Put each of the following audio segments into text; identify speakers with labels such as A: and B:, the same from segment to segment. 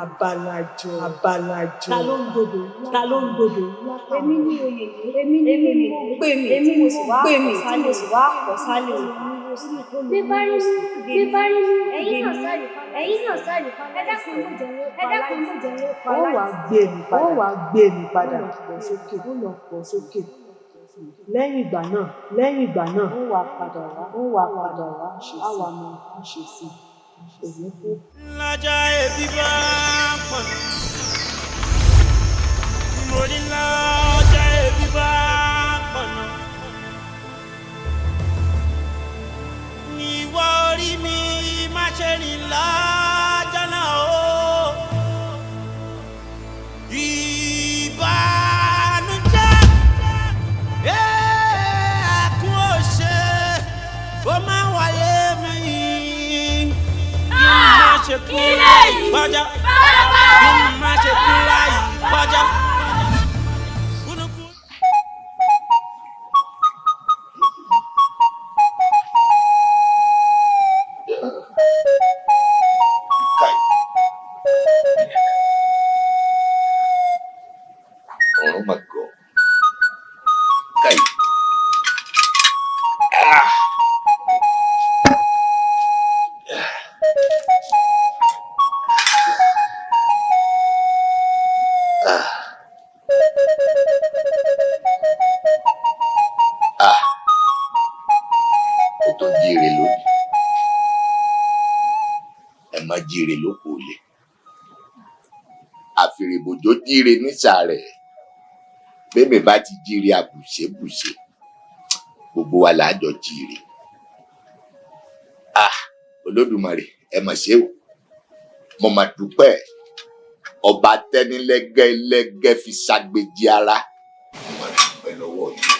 A: Abalajọ. Ta ló ń gbodò? Èmi ni oyè mo gbé mi tí mo sì wá kọ̀ sálẹ̀ òkú.
B: Bí bá rí mú, ẹ̀yin náà sáré ẹ dákun mọ́ jẹun ó pa láì.
A: Ó wàá gbé mi padà lọ pọ̀ sókè. Lẹ́yìn ìgbà náà, ó wàá padà wá á wà mọ ṣe sí òun kú.
C: Lọ́jọ́ ebi bá pọ̀n. Mo ní lọ́jọ́ ebi bá pọ̀n. Ìwọ orí mi má ṣe rìn lọ́jọ́ náà o. Ìbànújẹ́ ẹ̀kún òṣè ó máa wáyé mi. Má ṣe kú bọ́jà, má ṣe kú láì bọ́jà.
D: Jíire lóko ilé àfìrìbòjò jíire nísàlẹ̀ bẹ́ẹ̀ bá ti jíire àbùṣebùṣe gbogbo wa làájọ jíire. Olódùmarè ẹ mà ṣe o mo mà dúpẹ́ ọba tẹ́nilẹ́gẹ́lẹ́gẹ́ fi ṣàgbéjì ara mo mà dúpẹ́ lọ́wọ́ yìí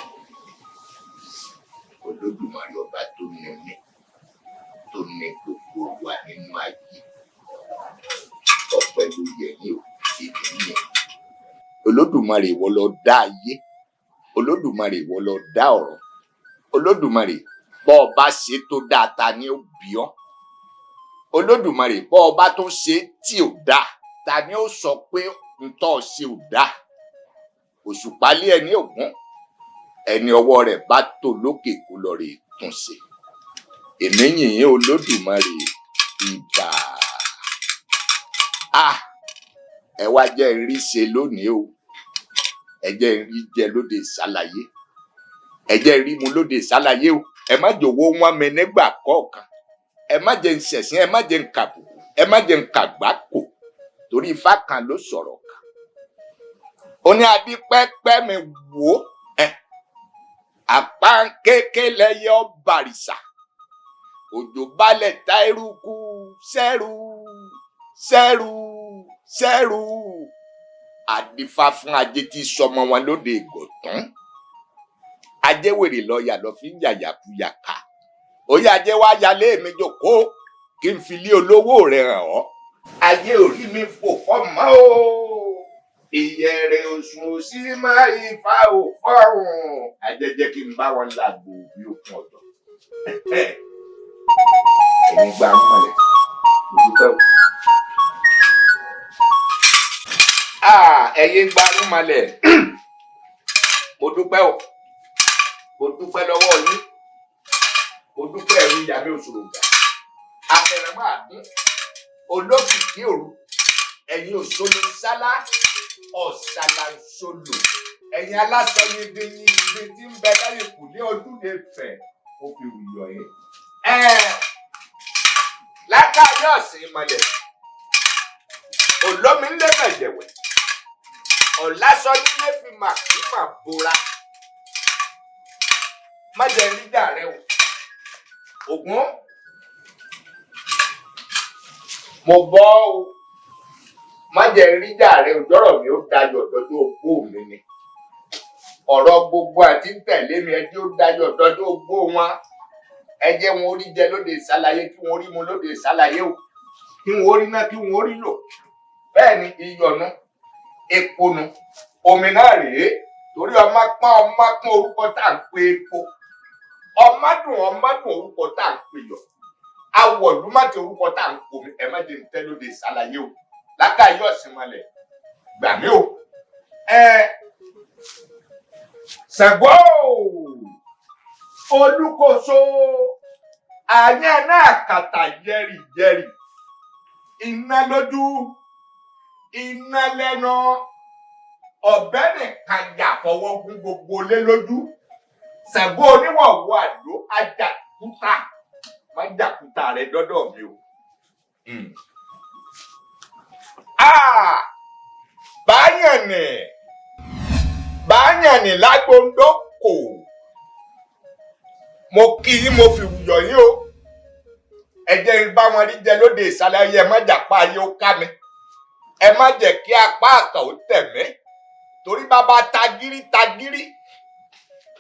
D: Olódùmarè ọba tó ní mi tó ní gbogbo wa nínú ayé ọpẹ́ ló yẹ ní òkè nìyẹn. Olódùmarè ìwọ ló dá ayé, Olódùmarè ìwọ ló dá ọ̀rọ̀, Olódùmarè bọ́ ọ bá ṣe tó dáa ta ni ó bí ọ́, Olódùmarè bọ́ ọ bá tó ṣe tí ò dáa ta ni ó sọ pé ntọ́ ṣe ò dáa. Òṣùpálẹ̀ ẹni ògún ẹni ọwọ́ rẹ̀ bá tó lókè kó lọ rè tún ṣe. Èmi yìnyín Olódùmarè ìbà. Ẹ wá jẹ́ rí ṣe lónìí o, ẹ jẹ́ rí jẹ lóde ìsàlàyé, ẹ jẹ́ rí mu lóde ìsàlàyé o. Ẹ má jòwó wọn mi nígbà kọ̀ọ̀kan, ẹ má jẹ́ ń ṣẹ̀sín, ẹ má jẹ́ ń kàbùkù, ẹ má jẹ́ ń kàgbákò torí Ifá kan ló sọ̀rọ̀ kan. Ó ní adípẹ́pẹ́ mi wò ó àpá kéké lẹ́yẹ ọ̀bàrìṣà òjò balẹ̀ ta eruku sẹ́rù sẹ́rù sẹ́rù àdìfá fún ajé tí sọmọ wọn lóde ìgọ̀tán. Ajéwèrè lọ́ọ̀yà lọ fi ń yàyàkuyà ká. Oyè ajé wá yalé mi jòkó kí n fi lé olówó rẹ̀ hàn ọ́. ayé orí mi fò fọ́mọ́ o ìyẹ̀rẹ̀ oṣù sí máa ifá ò fọ́rùn àjẹjẹ kí n bá wọn làgbò bí òkun ọ̀dọ́ ẹ̀yin gba mọ́lẹ̀ dúpẹ́ o. ẹ̀yin gba mọ́lẹ̀ mo dúpẹ́ o mo dúpẹ́ lọ́wọ́ yín mo dúpẹ́ ẹ̀rù ìyá mi òṣòro gbà àfẹ̀rẹ̀mọ́ àdún olókìkí òru ẹ̀yin òṣòlò sálá ọ̀sàlà ìṣòlò ẹ̀yin aláṣọ yedeyede tí ń bẹ láyé kù ní ọdún lè fẹ̀ ó fi wùyọ̀ yẹn. lákàáyé ọ̀sìn ìmọ̀lẹ̀ olómi ńlẹ̀ bẹ̀jẹ̀wẹ̀ ọ̀làṣọ nílé fi màkìmà bora má jẹ́ rídà rẹ o ògún mo bọ́ o má jẹ́ rídà rẹ òjọ́rọ̀ mi ó dayọ̀ dọ́dún ogbó mi ni ọ̀rọ̀ gbogbo àti tẹ̀lé mi ẹjẹ́ ó dayọ̀ dọ́dún ogbó wọn ẹjẹ́ wọn orí jẹ lóde ìsàlàyé kí wọn orí mu lóde ìsàlàyé o kí wọn orí náà kí wọn orí lò bẹ́ẹ̀ ni iyọ̀nu epo nu omi náà rèé torí ọmọ pọ́n orúkọ tá à ń pe epo ọmọdún orúkọ tá à ń pe yọ̀ awọ̀lú má ti orúkọ tá à ń pomi ẹ má jẹ́ nítẹ́ lóde ìsàlàyé o lákàáyé ọ̀sìn mọ́lẹ̀ gbà mí o. Ṣàngó Olúkòso àyàn náà kàtà yẹ́rìyẹ́rì iná lójú iná lẹ́nu ọ̀bẹ nìkan yà fọwọ́ gún gbogbo lé lójú Ṣàngó oníwọ̀wọ́ àdó ajakuta má jàkúta rẹ dọ́dọ̀ mi o. báyànnì lágbóńdó kò mo kí yín mo fi wùyọ̀ yín o ẹ jẹ́ ń bá wọn rí jẹ lóde ìsàlàyé ẹ má jàpá ayé ó ká mi ẹ má jẹ́ kí apá àkà ó tẹ̀ mí torí bàbá tagiri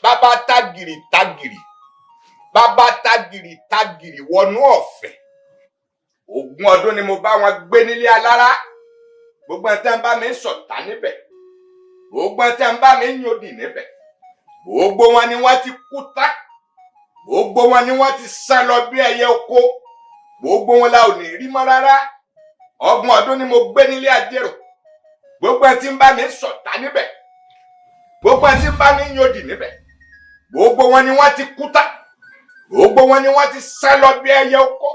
D: bàbá tagiri wọnú ọ̀fẹ́ ogún ọdún ni mo bá wọn gbé nílé alára gbogbo ẹ̀ tẹ́ ń bá mi sọ̀tá níbẹ̀ gbogbo ẹ̀ tẹ́ ń bá mi yòdì níbẹ̀ gbogbo wọn ni wọ́n ti kú tá gbogbo wọn ni wọ́n ti sá lọ bí ẹyẹ oko gbogbo wọn la ò ní rí mọ́ rárá ọgbọ̀n ọdún ni mo gbé nílé ajérò gbogbo ẹ̀ tí ń bá mi sọ̀tá níbẹ̀ gbogbo ẹ̀ tí ń bá mi yòdì níbẹ̀ gbogbo wọn ni wọ́n ti kú tá gbogbo wọn ni wọ́n ti sá lọ bí ẹyẹ oko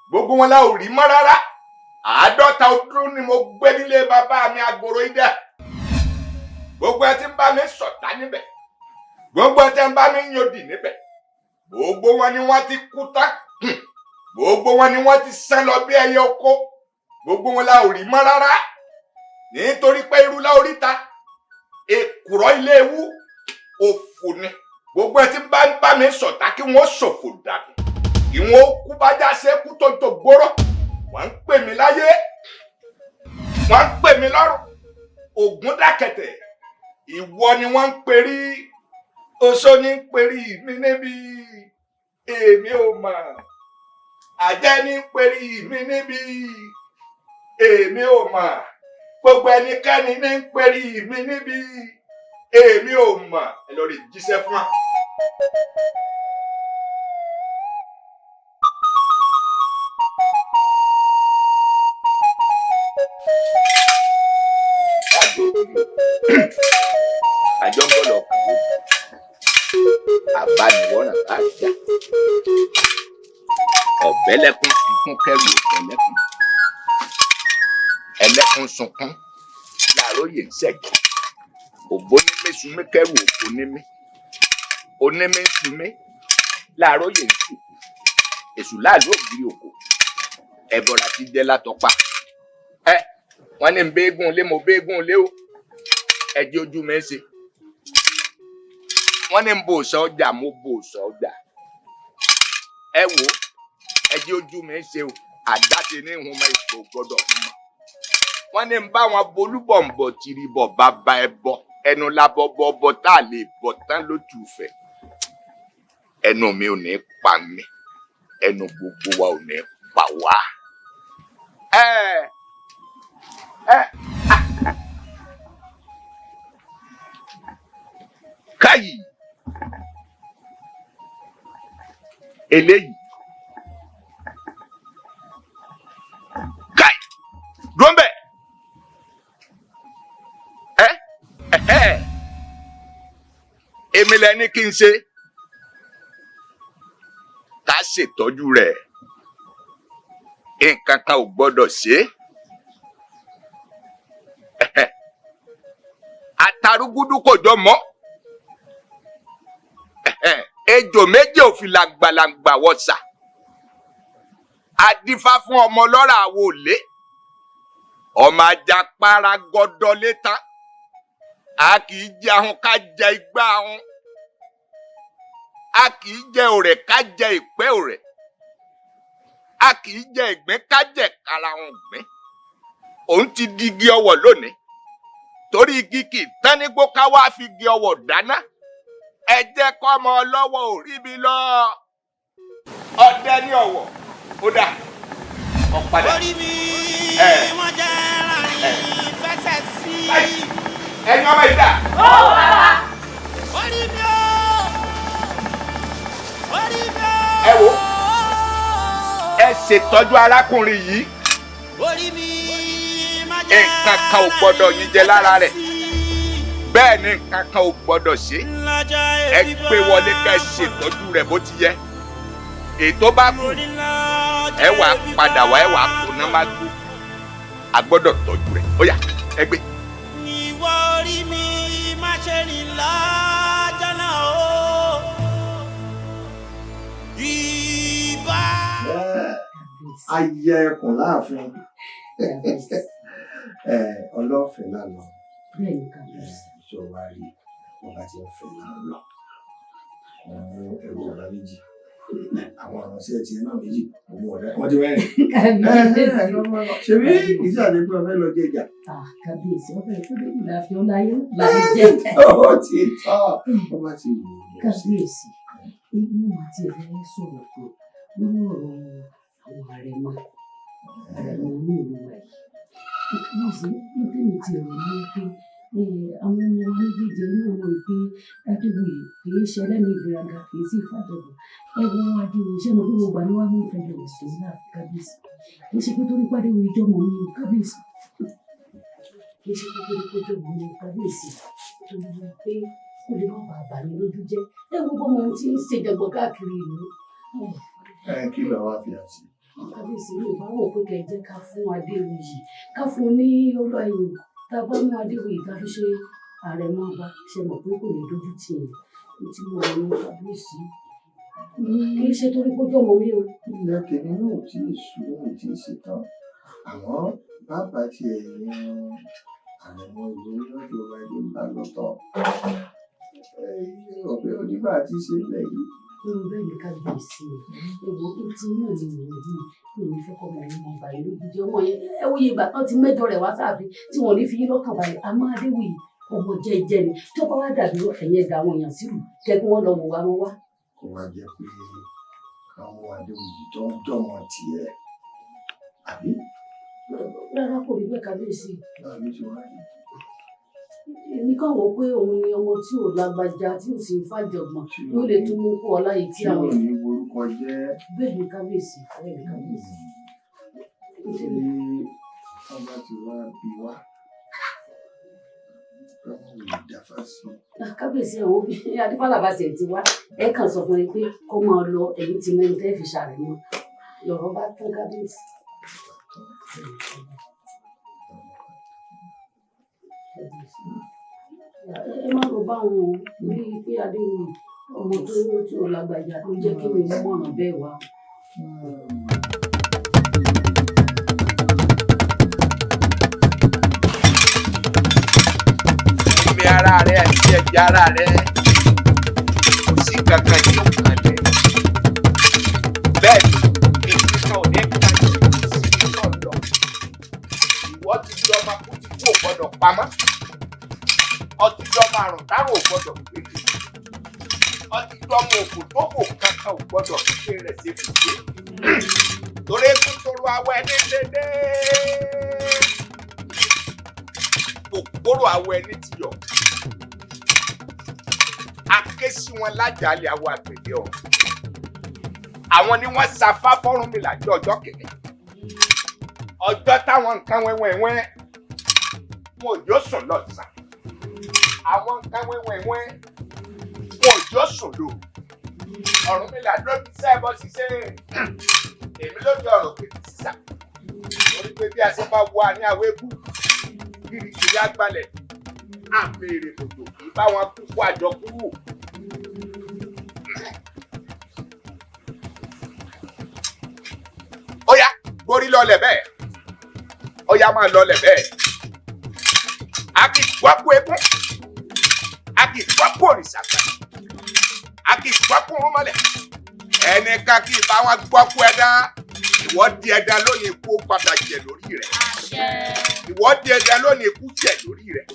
D: gbogbo wọn la ò rí mọ́ rárá 50 ọdún ni mo gbé nílé bàbá mi Àgòrò Idẹ gbogbo ẹ̀ tí ń bá mi sọ̀tá níbẹ̀ gbogbo ẹ̀ tí ń bá mi yòdì níbẹ̀ gbogbo wọn ni wọ́n ti kú tá gbogbo wọn ni wọ́n ti sá lọ bí ẹyẹ oko gbogbo wọn la ò rí mọ́ rárá nítorí pé irú la oríta èkùrọ́ ilé ewu òfò ni gbogbo ẹ̀ tí ń bá mi sọ̀tá kí wọ́n ṣòfò dànù kí wọ́n kú bájá ṣekú tó gbóró wọ́n ń pè mí láyé wọ́n ń pè mí lọ́rùn Ògúndákẹ̀tẹ̀ ìwọ ni wọ́n ń perí oṣó ní ń perí mi níbi èmi ò mọ̀ àjẹ́ ní ń perí mi níbi èmi ò mọ̀ gbogbo ẹnikẹ́ni ní ń perí mi níbi èmi ò mọ̀ ẹ lọ rí jíṣẹ́ fún wa. àjọngọlọ kàwé àbániwọ̀nà bá jà ọ̀bẹ́lẹ́kún sunkún kẹrù ẹlẹ́kún ẹlẹ́kún sunkún làróyè ń ṣẹ̀kì òbónímí sunmí kẹrù òbónímí onímí sunmí làróyè ń sùkú èṣù láàlú ògiri òkò ẹbọra ti jẹ látọpa wọn ní béégún lé mo béégún lé o ẹjẹ ojú mi ṣe wọn ní bò sọ ọjà mo bò sọ ọjà ẹ wò ẹjẹ ojú mi ṣe o àdáṣe ní ìhun ọmọ ìfò gbọ́dọ̀ fún mọ wọn ní bá wọn bolúbọ̀nbọ̀ tìrì bọ̀ bàbá ẹ bọ ẹnu labọbọbọ tá a lè bọ tán lótùfẹ ẹnu mi ò ní pa mi ẹnu gbogbo wa ò ní pa wá káyì eléyìí káyì dúró mbẹ èmi lẹni kí n ṣe ká ṣètọ́jú rẹ̀ nǹkan kan ò gbọ́dọ̀ ṣe àtàrúgúdú kò jọ mọ́ ejò méjì ò fi làgbàlàgbà wọ̀sà adífá fún ọmọ lọ́ra àwo òlé ọmọ ajapara gọdọ létá a kì í jẹ ahun ká jẹ igbá ahun a kì í jẹ òrẹ̀ ká jẹ ìpẹ́ òrẹ̀ a kì í jẹ ìgbín ká jẹ karahun ìgbín òun ti di igi ọwọ̀ lónìí torí igi kì í tán nígbó ká wá fi igi ọwọ̀ dáná ẹ jẹ́ kọ́mọ lọ́wọ́ orí mi lọ ọdẹ ní ọwọ̀ ó dà ọ̀padà
C: orí mi wọ́n jẹ́ láàrin fẹsẹ̀ sí i.
D: ẹ̀yin ọmọ ìdá.
B: ó bàbá.
C: orí mi ó orí mi ó.
D: ẹ wo ẹ ṣètọ́jú arákùnrin yìí
C: orí mi máa jẹ́
D: nǹkan kan ò gbọ́dọ̀ yín jẹ lára rẹ̀ bẹ́ẹ̀ ni nǹkan kan ò gbọ́dọ̀ ṣe ẹ gbé wọlé ká ẹ ṣètọ́jú rẹ̀ bó ti yẹ ètò bá kù ẹ wà padà wá ẹ wà kó náà má gbó a gbọ́dọ̀ tọ́jú rẹ̀ ó yá ẹ gbé.
C: ìwọ orí mi má ṣe rìn lọ́jọ́ náà o ìbá.
E: ayé ẹkùn láàfin ọlọ́fẹ́ lánàá ìṣòwò àrí ọba tí wọ́n fẹ́ náà lọ ẹrù ọ̀la méjì àwọn àránṣẹ́ ti náà méjì òun ọ̀rẹ́ wọ́n ti rẹ́rìn. ṣe bí ìṣe àdéhùn ọ̀fẹ́ lọ jẹjà.
F: kábíyèsí ọ̀fẹ́ tó débi láàfin ọláyé láì jẹ.
E: ó ti tọ́ ọba ti wù ú.
F: kábíyèsí inú àti ẹ̀fẹ́ sọ̀rọ̀ pé lórí ọ̀rọ̀ àwọn àrẹ̀mọ ní ìlú wa yìí kábíyèsí nítorí ti ọ̀rọ̀ ní pé àwọn ọmọ wa méjèèjì ní ọ̀rọ̀ ìpè Adéwuyì kì í ṣe ẹlẹ́mìí ìgbéraga kì í sì fàjọbọ̀ ẹ̀wọ̀n Adéwuyì ṣé mo gbogbo gbà ní wàá mú ìfẹ́ jọ̀wọ́ sí láàfin kábíyèsí kì í ṣe pé torí pàdé wo ìjọ mọ̀ mi kábíyèsí kì í ṣe pé torí pé ìjọ mọ̀ mi kábíyèsí torí pé kó lè má bàa bà mí lójú jẹ́ ẹ̀wọ̀n bọ́ mo ti ń ṣèjọba káàkiri ìlú.
E: kí ló wá fi àṣì.
F: kábíyèsí mi ò bá wò pé kẹ́ ẹ jẹ́ ká fún Adéwuyì ká fún un ní olóyè tá a bá mú Adéwuyì ká fi ṣe ààrẹ máa bá ṣe mọ̀ pé kò lè dójú tì í tí mo rà ní kábíyèsí kì í ṣe torí pé jọ̀mọ́ mi o.
E: ilẹ̀ tèmi náà ò tí ì sú ò tí ì ṣetán àmọ́ bàbá tí ẹ̀yìn àrẹ̀mọ ìlú lọ́jọ́ wáyé ń bá lọ́tọ̀ ọ̀pẹ onígbà tí ṣe lẹ̀ yìí.
F: bẹ́ẹ̀ ni kábíyèsí ewu tí náà ni mo rí mi ní fẹ́ kọ́ ọmọ yẹn mọ bàyẹ̀ lójú jẹ́ ọmọ yẹn ẹ wo iye ìgbà tán ti mẹ́jọ rẹ̀ wá sáàfin tí wọ́n ní fi yín lọ́kàn balẹ̀ àmọ́ Adéwuyì ọmọ jẹ́jẹ́ ni tó bá wá dàbí ẹ̀yẹ ẹ̀dá àwọn èèyàn sílùú kẹ́kún wọn lọ wò wá wọn wá.
E: kó wá jẹ́ pé àwọn Adéwuyì tó ń jọmọ tiẹ̀ àbí.
F: rárá kò rí bẹ́ẹ̀ kábíyèsí.
E: láàbí tí wàá rí.
F: èmi kàn wọ́n pé òun ni ọmọ tí ò lágbájá tí ò sì ń fàjọgbọ̀n yóò lè tún mú kó ọlá yìí tí àwọn.
E: tí ò ní orúkọ jẹ́.
F: bẹ́ẹ̀ ni kábíyèsí bẹ́ẹ̀ ni kábíyèsí.
E: tí wọ́n bá ti wá bí wá káwọn ò dáfá sí.
F: kábíyèsí àwọn adífálà bá tiẹ̀ ti wá ẹ kàn sọ fún mi pé kó máa lọ ẹ̀yìn tí mẹ́rin tẹ́ fi ṣàrẹ̀mọ́ lọ́rọ̀ bá tán kábíyèsí. ẹ má lọ bá wọn o ní pé Adéwuyì ọmọ tí ò lágbájá ló jẹ́ kí mi mọ̀ràn bẹ́ẹ̀ wá.
D: omi ara rẹ àti ẹ̀jẹ̀ ara rẹ kò sí kankan tí ó kàn lẹ bẹ́ẹ̀ ni èyí kan ò ní kan sí náà lọ ìwọ ti di ọmọ kú ti kú ò gbọ́dọ̀ pamọ́ ọtí di ọmọ àrùn dárò ò gbọ́dọ̀ gbélé ọtí tọmọ òkú tó kò kankan ò gbọ́dọ̀ fi rẹ̀ ṣe fìdí torí kó tóró awọ ẹni dédé òkúrò awọ ẹni ti yọ aké sí wọn lájàálẹ̀ awọ àgbèdè ọ àwọn ni wọ́n ṣàfá fọ́rúnmìlà jọ ọjọ́ kìíní ọjọ́ táwọn nǹkan wẹ́wẹ́wẹ́ wọn ò yóò sùn lọ́sàn àwọn nǹkan wẹ́wẹ́wẹ́ wọn ò yóò sùn lò Ọ̀rúnmìlà ló fi sẹ́ẹ̀bọ̀ ṣiṣẹ́ èmi ló jọ ọ̀rọ̀ pètè sísà torí pé bí a ṣe bá wà ní àwégù kìrìkìrì àgbàlẹ̀ àmèrè kòtò kì í bá wọn kúkú àjọkúrú. Ó yá gborí lọlẹ̀ bẹ́ẹ̀ ó yá máa lọlẹ̀ bẹ́ẹ̀ a kì í gbọ́kú egún a kì í gbọ́kú òrìṣà kan a kì í gbọ́kú rúmọlẹ̀ ẹnìkan kì í bá wọn gbọ́kú ẹ̀dá ìwọ di ẹ̀dá lónìí kó padà jẹ lórí rẹ̀ ìwọ di ẹ̀dá lónìí kú jẹ lórí rẹ̀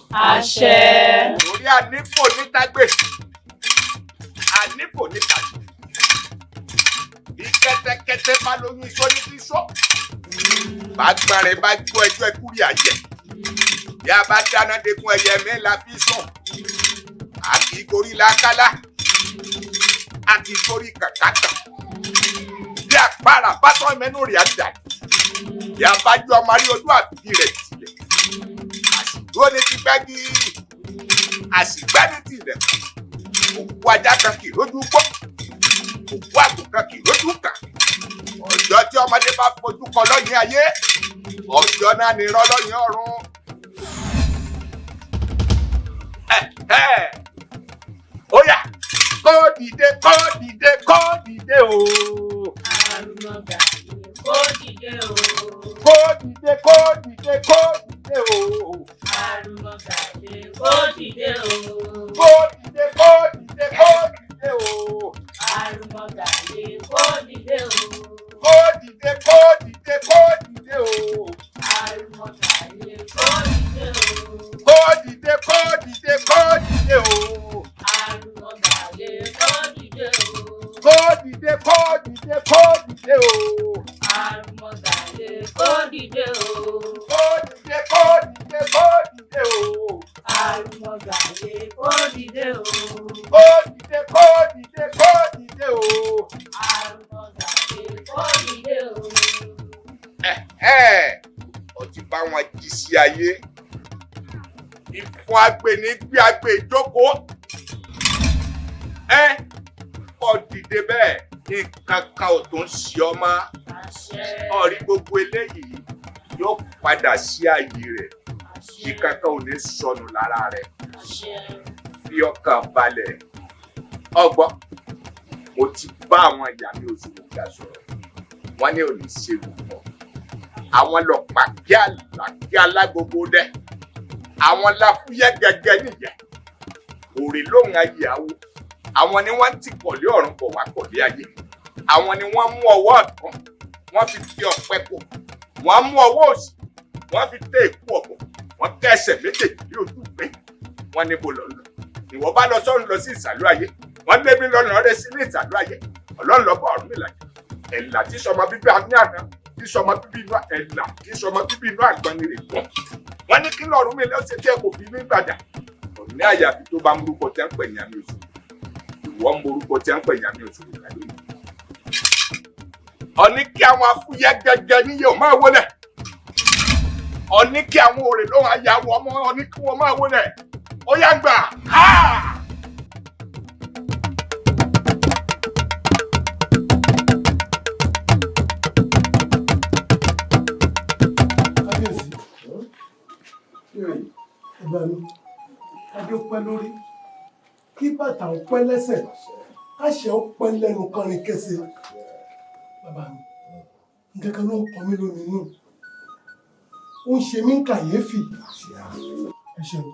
D: lórí ànífò nítàgbé ànífò nítàgbé bí kẹ́tẹ́kẹ́tẹ́ bá lóyún iṣó ní sísọ bá gbàrẹ bá gbọ́ ẹjọ́ ìkúrì àjẹ bí a bá dáná dégún ẹyẹ mẹ́la fi sùn a kì í gorí lákàlà a kì í gorí kàkàtà bí àpárá bá tọ́ mẹ́nu rẹ̀ àjà bí a bá jọ ọmọ rí ojú àbí rẹ̀ tilẹ̀ àsìkò ní ti gbẹ́gí àsìgbẹ́ ní tilẹ̀ òkú ajá kan kì í lójú gbọ́ òkú àgùntàn kì í lójú kà ọjọ́ tí ọmọdé bá fojú kọ lọ́yìn ayé ọjọ́ náà ní irọ́ lọ́yìn ọ̀run. Ó yá kó dìde kó dìde kó dìde o.
G: Àrùmọ̀gà kó dìde o.
D: Kó dìde kó dìde kó dìde o.
G: Àrùmọ̀gà kó dìde o.
D: Kó dìde kó dìde kó dìde o.
G: Àrùmọ̀gà kó dìde o.
D: Kó dìde kó dìde kó dìde o.
G: Àrùmọ̀gà kó dìde o.
D: Kó dìde kó dìde kó dìde o.
G: Àrùmọ̀gà kó dìde o.
D: Kó dìde kó dìde kó dìde o.
G: Àrùmọ̀gà kó dìde o.
D: Kó dìde kó dìde kó dìde o.
G: Àrùmọ̀gà kó dìde o.
D: Kó dìde kó dìde kó dìde o.
G: Àrùmọ̀gà kó dìde o.
D: Ó ti bá wọn jí sí ayé ìfún agbeni gbé agbe ìjókòó kó dìde bẹ́ẹ̀ nǹkan kan ò tó ń ṣe ọ mọ́ ọ̀rí gbogbo eléyìí yóò padà sí ààyè rẹ̀ nǹkan kan ò ní sọnù lára rẹ̀ fi ọkàn balẹ̀ ọgbọ́n mo ti bá àwọn ìyá mi Òṣùwọ̀n sọ̀rọ̀ wọ́n ní ò ní ṣe gbogbo àwọn lọ́pàá kí alágbogbo dẹ́ àwọn láfúyẹ́ gẹ́gẹ́ nìyẹn òrè lóhùn ayé àwọ àwọn ni wọ́n ti kọ̀lé ọ̀run bọ̀ wá kọ̀lé ayé àwọn ni wọ́n mú ọwọ́ ọ̀tún wọ́n fi tẹ ọ̀pẹ pọ̀ wọ́n mú ọwọ́ òsì wọ́n fi tẹ èkú ọ̀pọ̀ wọ́n kẹsẹ̀ méjèèjì bí ojú pé wọ́n níbo lọ lọ ìwọ bá lọ sọ́run lọ sí ìsàlú ayé wọ́n débi lọ́nà rẹ sí ní ìsàlú ayé ọlọ́run lọ́bọ̀ Ọ̀rúnmìlà ẹ̀là tí sọmọ bíbí àmì àná tí sọmọ bíbí inú ẹ̀là tí sọmọ bíbí inú àgbọnirè pọ̀ wọ́n ní kí Ọ̀rúnmìlà ṣe tí ẹ kò fi ní Ìbàdàn ní àyàfi tó bá múrúkọ tí a ń pè ní àmì Òṣùwọ̀n ìwọ múrúkọ tí a ń pè ní àmì Òṣùwọ̀n kàlẹ́ yìí. Ọ̀ní kí àwọn afúyẹ́ gẹ́gẹ́ níyẹ ò máa wọlé ọ̀ní kí àwọn òrè lóhùn ayáwó ọmọ ọ̀ní kí wọ́n máa wọlé ó yá gbà á.
H: Ẹ̀gbà mi, adé pẹ́ lórí, kí bàtà ó pẹ́ lẹ́sẹ̀, káṣẹ ó pẹ́ lẹ́nu kọrin kése. Bàbá mi, nǹkan kan ló ń kọ mí lónìí nù. Ó ń ṣe mí ń kàyéfì. Ẹ ṣeun.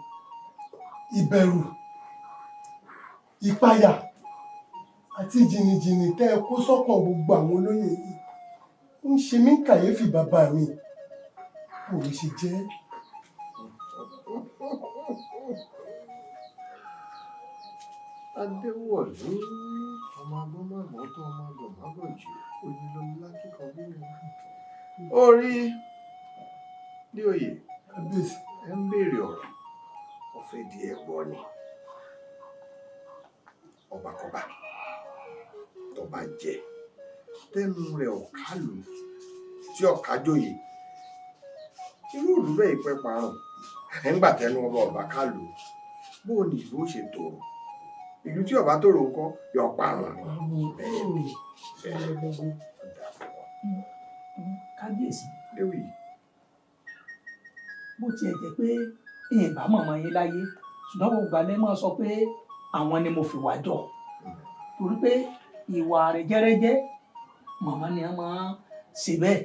H: Ìbẹ̀rù, ìpayà àti jìnnìjìnnì tẹ́ ẹ kó sọ́kàn gbogbo àwọn olóyè yìí. Ó ń ṣe mí ń kàyéfì bàbá mi. Kò lè ṣe jẹ́.
E: Adéwọ̀lú ọmọ agbọ́mọ̀gbọ́n tó ọmọ agbọ̀mọ̀gbọ̀jù onílọ́mí lákìkan bí mi. Orí ní oyè ẹ ń béèrè ọ̀rọ̀ ọ̀fẹ́ di ẹ̀gbọ́ ni. Ọbàkọba tó bá jẹ tẹnu rẹ̀ ọ̀kálù tí ọ̀kájòyè irú ìlú bẹ́ẹ̀ pẹ́ parun ẹ̀ ń gbà tẹnu ọba kálù bó o ní ìlú ó ṣe tòrò ìlú tí ọba tòrò ńkọ́ yọ parun ni.
I: Kábíyèsí
E: léwu
I: bó tiẹ̀ jẹ́ pé èèyàn bá mọ̀mọ́ yín láyé ṣùgbọ́n gbogbo àlẹ́ máa sọ pé àwọn ni mo fi wá jọ torí pé ìwà rẹ̀ jẹ́rẹ́jẹ́ màmá ni a máa ṣe bẹ́ẹ̀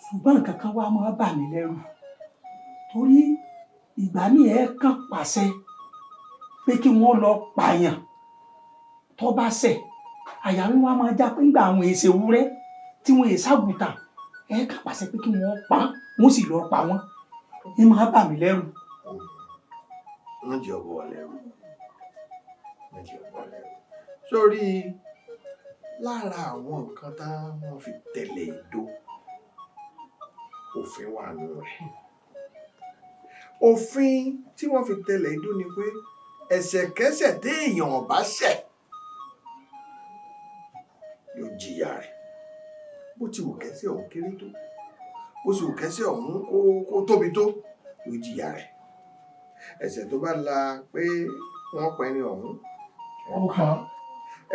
I: ṣùgbọ́n nǹkan kan wá máa bà mí lẹ́rù torí ìgbà míì ẹ kàn pàṣẹ pé kí wọ́n lọ pààyàn tó bá ṣẹ̀ àyà mi wá máa já pé ńgbà àwọn èsè ewúrẹ́ tí wọ́n èsè àgùntàn ẹ kàn pàṣẹ pé kí wọ́n pa wọ́n sì lọ pa wọ́n ẹ máa bà mí lẹ́rù.
E: wọ́n jẹ́ ọ̀bọ̀ lẹ́rù sórí lára àwọn nǹkan tá wọ́n fi tẹ̀lé ìdó òfin wà nù rẹ̀ òfin tí wọ́n fi tẹ̀lé ìdó ni pé ẹ̀ṣẹ̀kẹ́ṣẹ̀ téèyàn ọ̀bá ṣẹ̀ yóò jìyà rẹ̀ bó ti wù kẹ́ṣẹ̀ ọ̀hún kéré tó bó ti wù kẹ́ṣẹ̀ ọ̀hún kó tóbi tó yóò jìyà rẹ̀ ẹ̀ṣẹ̀ tó bá la pé wọ́n pa ẹni ọ̀hún wọ́n pa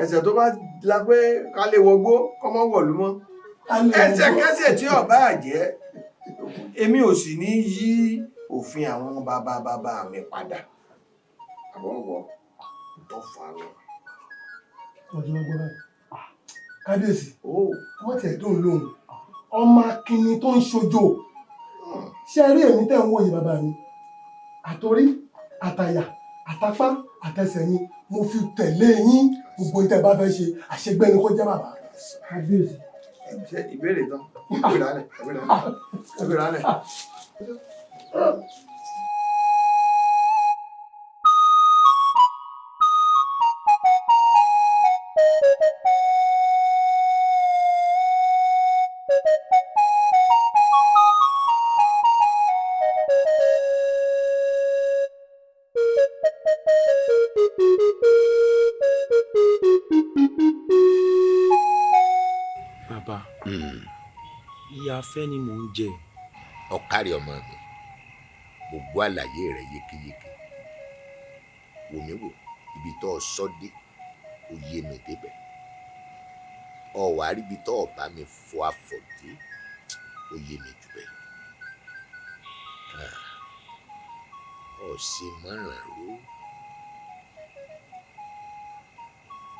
E: ẹ̀ṣẹ̀ tó bá la pé ká lè wọgbó kọ́mọ́ wọ̀lú mọ́ ẹ̀ṣẹ̀kẹ́ṣẹ̀ tí ọ̀bá àjẹ́ èmi ò sì ní yí òfin àwọn bàbá mi padà àbọ̀wọ̀ tó fà á lọ.
H: ọjọ́ ọgbọ́n rẹ̀ kábíyèsí wọ́n tẹ̀ tó ń lóhùn ọmọ akínni tó ń ṣojo ṣe rí èmi tẹ̀ ń wòye bàbá mi àtòrí àtàyà àtàpá àtẹsẹ̀ mi mo fi tẹ̀lé yín gbogbo ìtẹ̀ bá fẹ́ ṣe àṣegbẹ́ni kó jẹ́ bàbá kábíyèsí.
E: ṣe ìbéèrè tán ẹgbẹ̀rún alẹ̀.
C: Bàbá, ìyá afẹ́ ni mò ń jẹ.
D: Ọ̀kárí ọmọ mi gbogbo àlàyé rẹ̀ yékéyéké wò mí wò ibi tó sọ dé ó yé mi débẹ̀ ọ̀wá ríbi tó ọ̀bá mi fọ àfọ̀dé ó yé mi jù bẹ́ẹ̀ ọ̀sẹ̀ mọ́ràn ró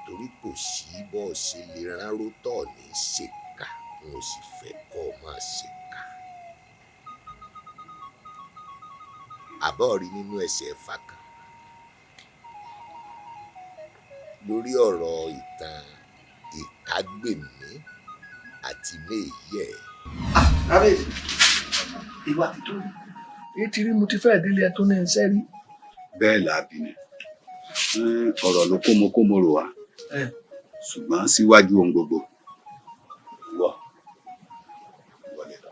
D: torí kò sí bọ́ọ̀sì lè ránró tọ̀ ní ṣèkà n ò sì fẹ́ kọ́ ọ máa ṣèkà. àbọ̀ rí nínú ẹsẹ̀ ẹ̀fà kan lórí ọ̀rọ̀ ìtàn ìkágbèmí àti méyẹ̀.
J: kábíyèsí ìwà ti tó ètí rí mo ti fẹ́ délé ẹ tó ní iṣẹ́ rí.
K: bẹ́ẹ̀ làbí ni ọ̀rọ̀ ló kómokómo rò wá ṣùgbọ́n síwájú ohun gbogbo wọlé lọ.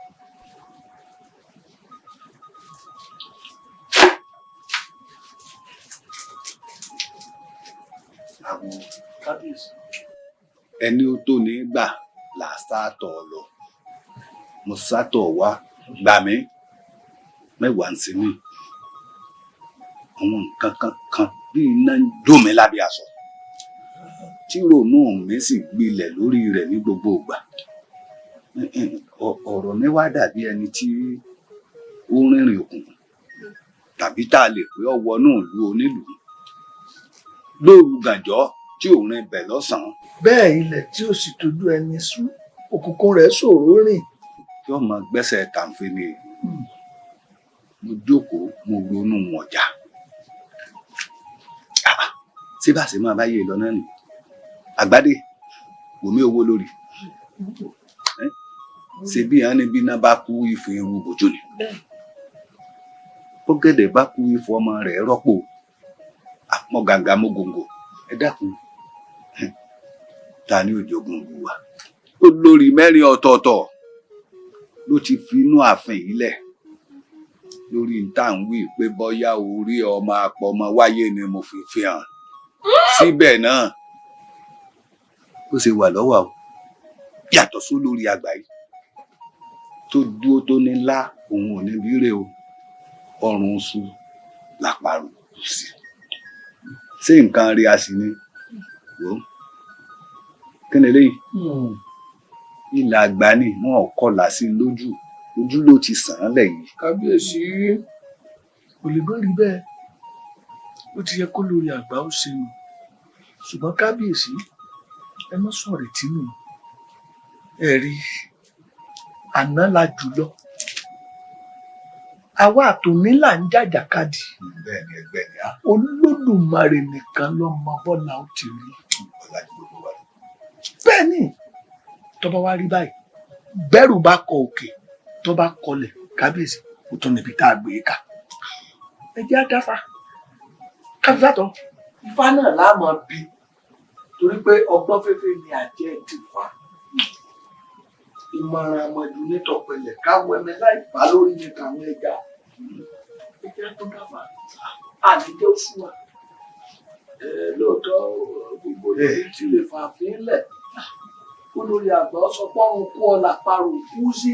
K: ẹni ó tó ní gbà là sátọ̀ lọ mo sátọ̀ wá gbà mí mẹ́wàá ń sinmi àwọn nǹkan kan bí iná ń jó mi lábẹ́ aṣọ tí ronú mi sì gbilẹ̀ lórí rẹ̀ ní gbogbo ìgbà ọ̀rọ̀ mi wá dàbí ẹni tí ó rìnrìn òkùnkùn tàbí tá a lè pé ọwọ́ náà lu onílùú lóru gànjọ́ tí òun rìn bẹ̀ lọ́sàn-án.
J: bẹ́ẹ̀ ilẹ̀ tí ó sì tójú ẹni sú òkùnkùn rẹ̀ ṣòro rìn.
K: yóò máa gbẹ́sẹ̀ kàǹfẹ́ ni mo jókòó mo ronú ọjà ṣé bá ṣe máa báyé lọ náà nì àgbádé wòmí owó lórí ṣe bí hàn níbi náà bá kú ìfẹ́ irú bòjó ni ó gẹ̀dẹ̀ bá kú ìfọ̀ ọmọ rẹ̀ rọ́pò mọ́ gàǹgà mọ́ gòǹgò ẹ dákun ta ni òjògùn ìlú wa olórí mẹ́rin ọ̀tọ̀ọ̀tọ̀ ló ti fi inú ààfin yìí lẹ̀ lórí ntàǹwì pé bọ́yá orí ọmọ apọmọ wáyé ni mo fi hàn síbẹ̀ náà ó ṣe wà lọ́wọ́ o yàtọ̀ sí olórí àgbáyé tó dúró tó ní ńlá òun ò ní rírè o ọrùn oṣù làpárò sí ṣé nǹkan rí a sì ní wò ó kí ni eléyìí ilà àgbà ni wọn ò kọlà sí lójú ojú ló ti sàn án lẹ́yìn.
J: kábíyèsí kò lè má rí bẹ́ẹ̀ ó ti yẹ kó lórí àgbà ó ṣe nù ṣùgbọ́n kábíyèsí ẹ má sọ̀rọ̀ ètí nù ẹ rí àná la jùlọ àwa àtòní là ń jàjàkadì
K: bẹ́ẹ̀ni á
J: olódùmarè nìkan ló mọ bọ́lá ó ti rí bẹ́ẹ̀ ni tó bá wá rí báyìí bẹ́rù bá kọ òkè tó bá kọlẹ̀ kábíyèsí ó tún níbi tá a gbé e ká ẹ jẹ́ àdáfà kábíyàtọ̀ ifá náà láàmú bí torí pé ọgbọ́n fẹ́fẹ́ ni àjẹ́ ti fà ìmọ̀ràn àmọ̀jù nítọ̀pẹ̀lẹ̀ káwọ́ ẹ̀mẹ́ láì bá lórí ní tàwọn ẹja ẹ jẹ́ tó dáfà àníjẹ́ oṣù wa lóòótọ́ gbogbo yìí ti lè fà fín lẹ̀ olórí àgbà sọ pé ọrùn kú ọlà parò kú sí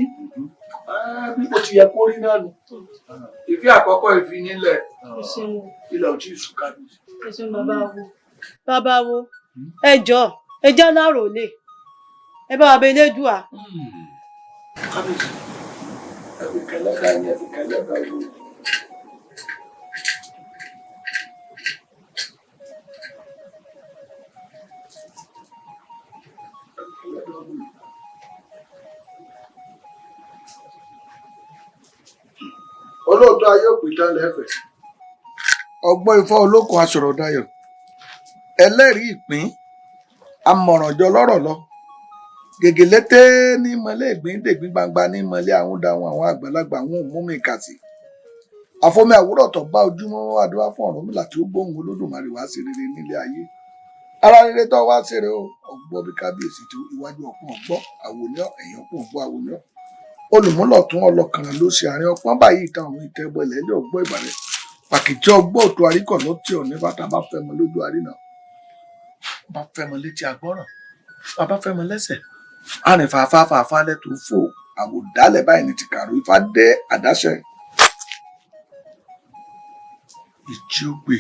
J: bí kò ti yẹ kó rí náà nù ìfẹ́ àkọ́kọ́ ìfi nílẹ̀ ilẹ̀ ò tí ì sùn kábíyèsí.
A: bàbá wo ẹ jọ̀ọ́ ẹ já láròlé ẹ bá wa bẹ Elédùà.
J: kábíyèsí ẹ fi kẹlẹ́ka ni ẹ fi kẹlẹ́ka lò. olóòótọ́ ayé òpìtàn lẹ́fẹ̀ẹ́ ọgbọ́n ifá olókun aṣọ̀rọ̀ dayọ̀ ẹlẹ́rìí ìpín amọ̀rànjọ lọ́rọ̀ lọ gègélété ní mọ́lẹ̀ ìgbín dègbín gbangba ní mọ́lẹ̀ àwọn dáhùn àwọn àgbàlagbà àwọn òmùmí kàsí àfọmí àwúrọ̀ tó bá ojúmọ́ adúlá fún Ọ̀rúnmìlà tí ó gbóhùn Olódùmarè wá sí rere nílé ayé ara rere tó wá sí rere o ọgbọ́n bí kábíyèsí tí iwájú ọ̀pọ̀ ọgbọ́ àwòníọ́ ẹ̀yìn ọ̀pọ̀ ọgbọ́ àwòníọ́ olùmúlọ̀tún ọlọ́kànrán ló ṣe àárín ọpọ́n báyìí ìtàn àwọn ìtẹ́gbọ́ ẹlẹ́jọ́ ọgbọ́ ìbàrẹ̀ pàkìtì ọgbọ́ òtò àríkọ̀ ló tí ò ní bàtà bá fẹ́ mọ lójú àrínà bá fẹ́ mọ létí agbọ́ràn bá fẹ́ mọ lẹ́sẹ̀ àrìn fàáfàá lẹ́tọ̀ fò àwòdálẹ̀ báyìí ní ti kàró ifá dé àdáṣẹ ìjì ògbè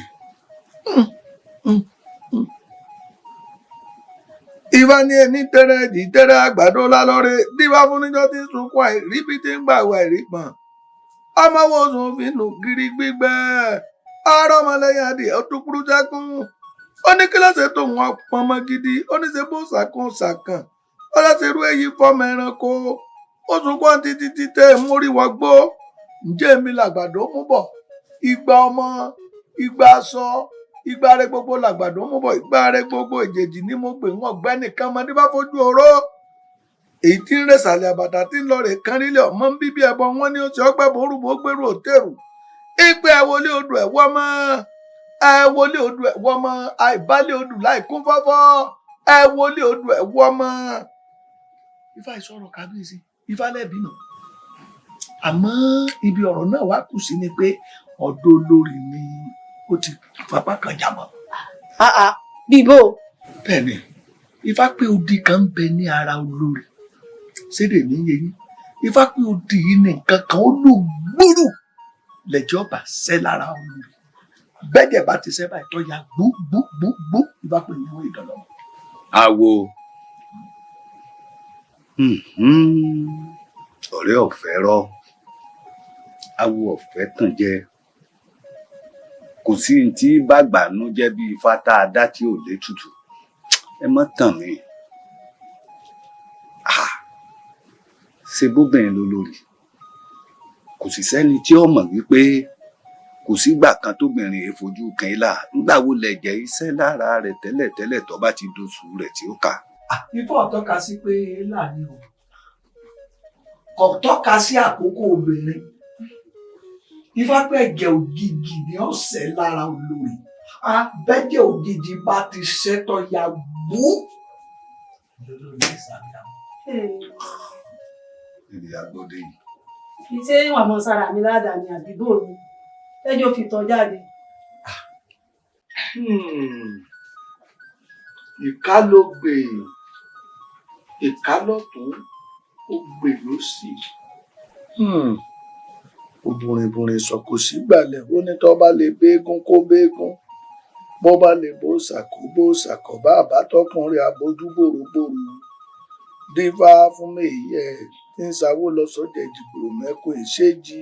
J: ifá ní ẹni tẹrẹ ẹdì tẹrẹ àgbàdo lálọrẹ dífá fún níjọ́ tí ń sunkún àìríbi tí ń gbàwé àìrípọn ọmọ wo sùn fi nù gírí gbígbẹ ọ̀rọ̀ ọmọlẹ́yìn adìẹ ọdúnkúrú jákún ó ní kí lọ́sẹ̀ tó wọn pọnmọ gidi ó ní ṣe bó ṣàkàn ṣàkàn ó lọ́sẹ̀ irú èyí fọmọ ẹranko ó sunkún títí títẹ mórí wọgbó ǹjẹ́ èmi làgbàdo mú bọ̀ igba ọmọ igba aṣọ igba rẹ gbogbo làgbàdo mú bọ̀ igba rẹ gbogbo ìjèjì ní mo gbè wọn ọgbẹ nìkan ọmọdé bá fojú oró èyí tí ń rẹsàlẹ̀ àbàtà tí ń lọ rè kán nílé ọmọ ń bíbí ẹbọ wọn ní oṣù ọgbẹ borúbó gbèrú òtẹrù ìpè ẹwọlé odò ẹwọ ọmọ ẹwọlé odò ẹwọ ọmọ àìbálẹ odò láìkún fọfọ ẹwọlé odò ẹwọ ọmọ. ifá ìsọ̀rọ̀ kábíyèsí ifá lẹbi nù àmọ́ ibi ọ̀rọ̀ náà wá kù sí ni pé ọ̀dọ̀ olórí ni ó ti fapá kan jábọ́.
A: bíbó.
J: bẹ́ẹ̀ni ifá pé odi kan ń bẹ ní ara olórí sédè ní yẹyìn ifá pé odi yìí ní nǹkan kan ó lò gbúrú lẹ́jọ́ bá ṣẹ́ lára olórí bẹ́ẹ̀dẹ̀ bá ti ṣẹ́ báyìí tó ya gbúgbúgbú ifá pé ní wọ́n ìdánlọ́.
K: àwo ọ̀rẹ́ ọ̀fẹ́ rọ awo ọ̀fẹ́ tàn jẹ kò sí ní tí bàgbànú jẹ́ bí ifá tá a dá tí ò lé tutù ẹ mọ́ tàn mí ṣe bóbìnrin ló lórí kò sì sẹ́ni tí ó mọ̀ wípé kò sígbà kan tóbìnrin èfojú kan ilà nígbà wo lẹ jẹ́ iṣẹ́ lára rẹ̀ tẹ́lẹ̀tẹ́lẹ̀ tó bá ti doṣù rẹ̀ tí ó kà.
J: ifá ọ̀tọ́ka sí pé láàrin o kò tọ́ka sí àkókò obìnrin ifá pé ẹ̀jẹ̀ ògìgì ni ó ṣẹ́ lára olórí abẹ́jẹ́ òjijì bá ti ṣẹ́tọ̀ ya gbó.
K: Ìdí agbóde yìí.
A: Ṣé wà mọ sára mi ládàá ni àbíbò mi? Ẹjọ́ fi tọ́ jáde.
K: Ìka ló gbè, ìka lọ́tún, ó gbè lósì. Obìnrin sọ kò sí gbàlẹ̀, ó ní tó bá lè béégún kó béégún, bó bá lè bóòsà kó bóòsà, kọ̀ bá àbátọ́kùnrin àbójú bòròbòrò. Dífá fún méyì ẹ̀ tí ń sáwó lọ sọ́jà ìdìbò mẹ́kùn ìṣèjì.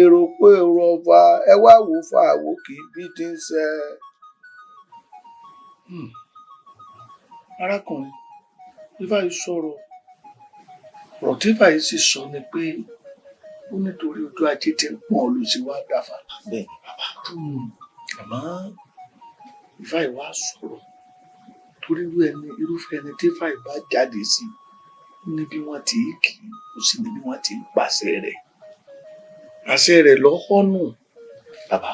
K: Èrò pé èrò ọba ẹ wá wò fún àwo kì í bí ti ń ṣe. Arákùnrin Dífá yìí sọ̀rọ̀ ọ̀rọ̀ tí Dífá yìí sì sọ ni pé ó nítorí ojú ajé ti ń pọ́n olùsí wá dáfà. Bẹ́ẹ̀ ni bàbá. Àmọ́ Dífá yìí wá sọ̀rọ̀ torí irúfẹ́ ẹni tí Dífá yìí bá jáde sí ní bí wọ́n ti kì í ó sì ní bí wọ́n ti pàṣẹ rẹ̀. Àṣẹ rẹ̀ lọ́kọ́ nù.
L: Bàbá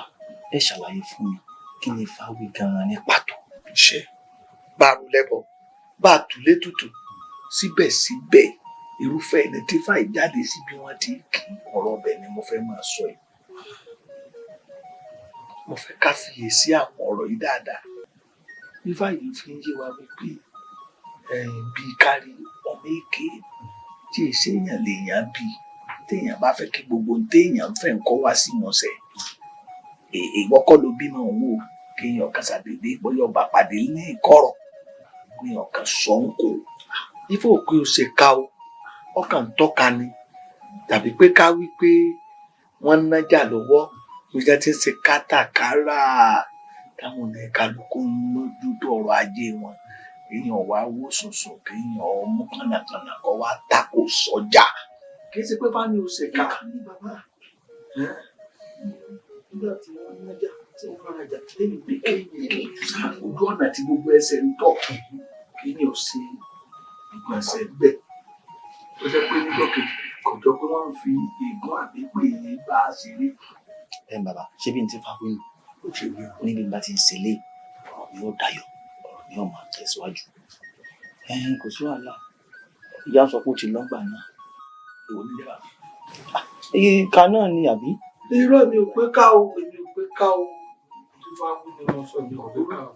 L: ẹ ṣàlàyé fún mi kí ni Ifá wí gan-an ní pàtó.
K: Iṣẹ́ bá a rú lẹ́bọ̀ bá a tù létùtù síbẹ̀síbẹ̀ irúfẹ́ ẹni tí Ifá yìí jáde sí bí wọ́n ti kì í ọ̀rọ̀ ọbẹ̀ ni mo fẹ́ máa sọ yìí. Mo fẹ́ ká fiyèsí àwọn ọ̀rọ̀ yìí dáadáa. Ifá yìí fi ń yé wa wípé bí kárí ọmọ èké tí èsì èèyàn lèèyàn bí téèyàn bá fẹ́ kí gbogbo téèyàn fẹ́ ń kọ́ wá sí wọn sẹ́ ìwọ́kọ́ ló bímọ òun o kéèyàn kan ṣàdédé bóyá ọba pàdé ní ìkọ̀rọ̀ kéèyàn kan sọ ń kó Ifá òkè ó ṣe ká o ọkàn tọ́ka ni tàbí pé ká wí pé wọ́n ń nájà lọ́wọ́ nígbà tí ń ṣe kátàkárà táwọn ọ̀nà kálukú ń mójútó ọrọ̀ ajé wọn kéèyàn wá wó sùnsùn kéèyàn mú kànàkànà kó wá tako sọ́jà kì í ṣe pé bá ní o ṣe ká ní bàbá nígbà tí wọ́n nájà tí wọ́n rajà lẹ́yìn pé kéèyàn ojú ọ̀nà tí gbogbo ẹsẹ̀ ń tọ̀ kéèyàn ṣe ìgbọ̀nsẹ̀ gbẹ̀ ó jẹ́ pé níjọ́ kejì kò jọ pé wọ́n ń fi ègún àbí pé bá a ṣeré.
L: Bàbá ṣé bí n ti fa wínú níbi bá ti ń ṣẹlẹ̀ ọ̀rọ̀ mi ò dayọ̀ ọ̀rọ̀ mi ò máa tẹ̀síwájú. Kò sí wàhálà ìyá sọ pé ó ti lọ́gbà náà.
K: Èwo ní ìjọba?
L: Ìka náà ni àbí?
K: Irọ́ mi ò pé ká o, èmi ò pé ká o. Tí fún akú ni wọ́n sọ mi ò pé ká o.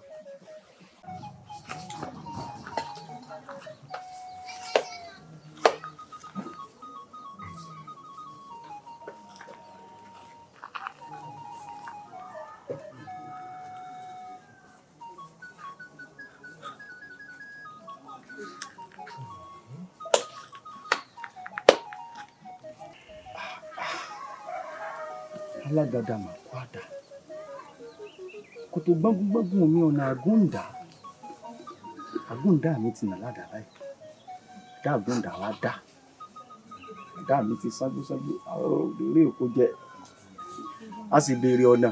M: Alágàdá mà kó àdá kòtò gbọ́ngbọ́ngbọ́n omi ọ̀nà àgúndà mi ti nà ládàá báyìí dá àgúndà wa dá dá mi ti ságbóságbó orí èkó jẹ a sì béèrè ọ̀nà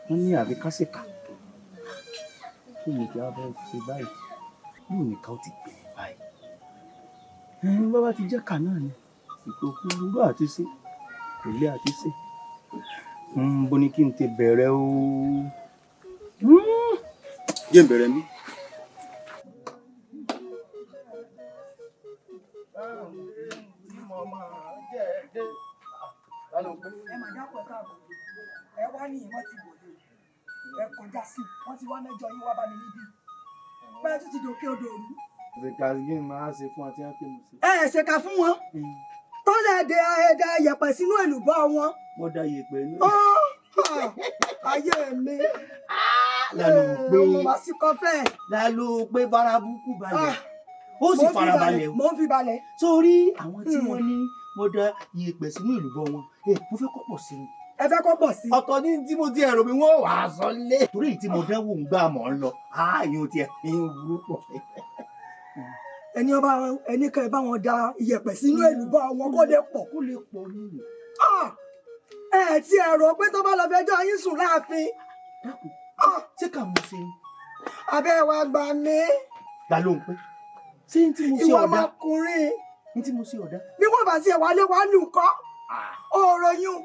M: wọn ní àbí kásìkà kí ni kí a bẹ ṣe báyìí yóò nìkan ó ti gbè báyìí bàbá ti jẹ́ kà náà ni ìkòkò rúrú àti sí ilé àti sí bó ní kí n ti bẹ̀rẹ̀ o jẹ́ bẹ̀rẹ̀ mi.
N: ẹ mà dápọ̀ káàbọ̀ ẹ wá ní ìwọ́n ti wòye ẹ kọjá sí wọ́n ti wá mẹ́jọ yín wá bá mi níbí pé tún ti dòkè odò òru.
M: ṣèkà yìí máa ṣe fún ọtí ẹ̀pẹ́ mi sí.
N: ẹ ṣèkà fún wọn tọ́lẹ̀ ẹ̀dá yẹ̀pẹ̀ sínú èlùbọ́ wọn.
M: wọ́n dá yẹ̀pẹ̀ ní.
N: ayé mi
M: lálù pé
N: màsíkọ fẹ́.
M: lálù pé barabuku balẹ̀ ó sì farabalẹ̀ o.
N: mo ń fi balẹ̀.
M: sórí àwọn tí wọ́n ní mo dá yẹ̀pẹ̀ sínú èlùbọ́ wọn mo fẹ́ kọ́ pọ̀ sí i.
N: ẹ fẹ́ kọ́ pọ̀ sí i.
M: ọ̀tọ̀ ní tí mo ti ẹ̀rọ mi wọ́n wà á sọ lé. torí tí mo dánwò ń gbà mọ́ ń lọ ààyè tiẹ̀ ń wúrú pọ̀.
N: ẹni kan ẹ bá wọn da iyẹ̀pẹ̀ sínú èlùbọ́ wọn kó lè pọ̀.
M: kó lè pọ̀ nínú.
N: ẹ ti ẹ̀rọ pé tó bá lọ fẹjọ́ yín sùn láàfin.
M: ṣé kà mo ṣe.
N: abẹ́ wa gbà mí.
M: gbà ló ń pẹ́. ṣé n tí mo ṣe ọ̀dà.
N: ìwọ ọmọkùnrin.
M: n tí mo ṣe ọ̀dà.
N: bí wọ́n bá ṣe wálé wá lù kọ́ ọ̀rọ̀ yún.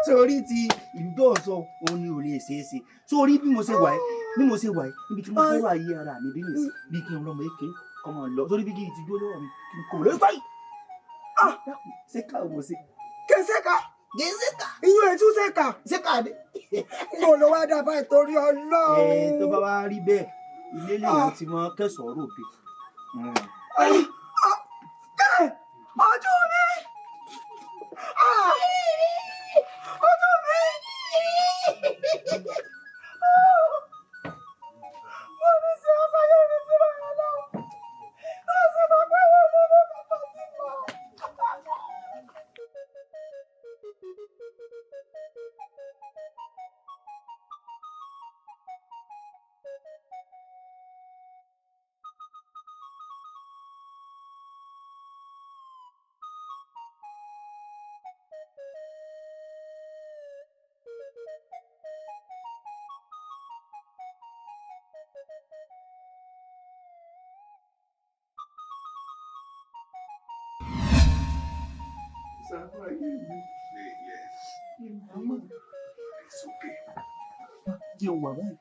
M: sórí ti ìlú tó ń sọ òun ni ò lè ṣeé ṣe sórí bí mo ṣe wà níbi tí mo fẹ́ràn ayé ara mi bí nìyí bí kí n lọ́mọ èké ọmọ lọ sórí bí kí n ti dúró lọ́wọ́ mi kí n kò lórí báyìí. ṣé ká o ṣe.
N: kí ṣèkà. iyún ètú ṣèkà.
M: ṣèkà dé.
N: mo lọ wá dábàá ìtorí Ọlọ́run.
M: tó bá wá rí bẹ́ẹ̀ ilé lèèyàn ti mọ kẹsàn-án ròde.
N: ọjọ́ mi. ọjọ́ mi. mo ní sí afáyé mi sí bàbá náà. láti bàbá wọn lọ́wọ́ bàbá sí mọ́.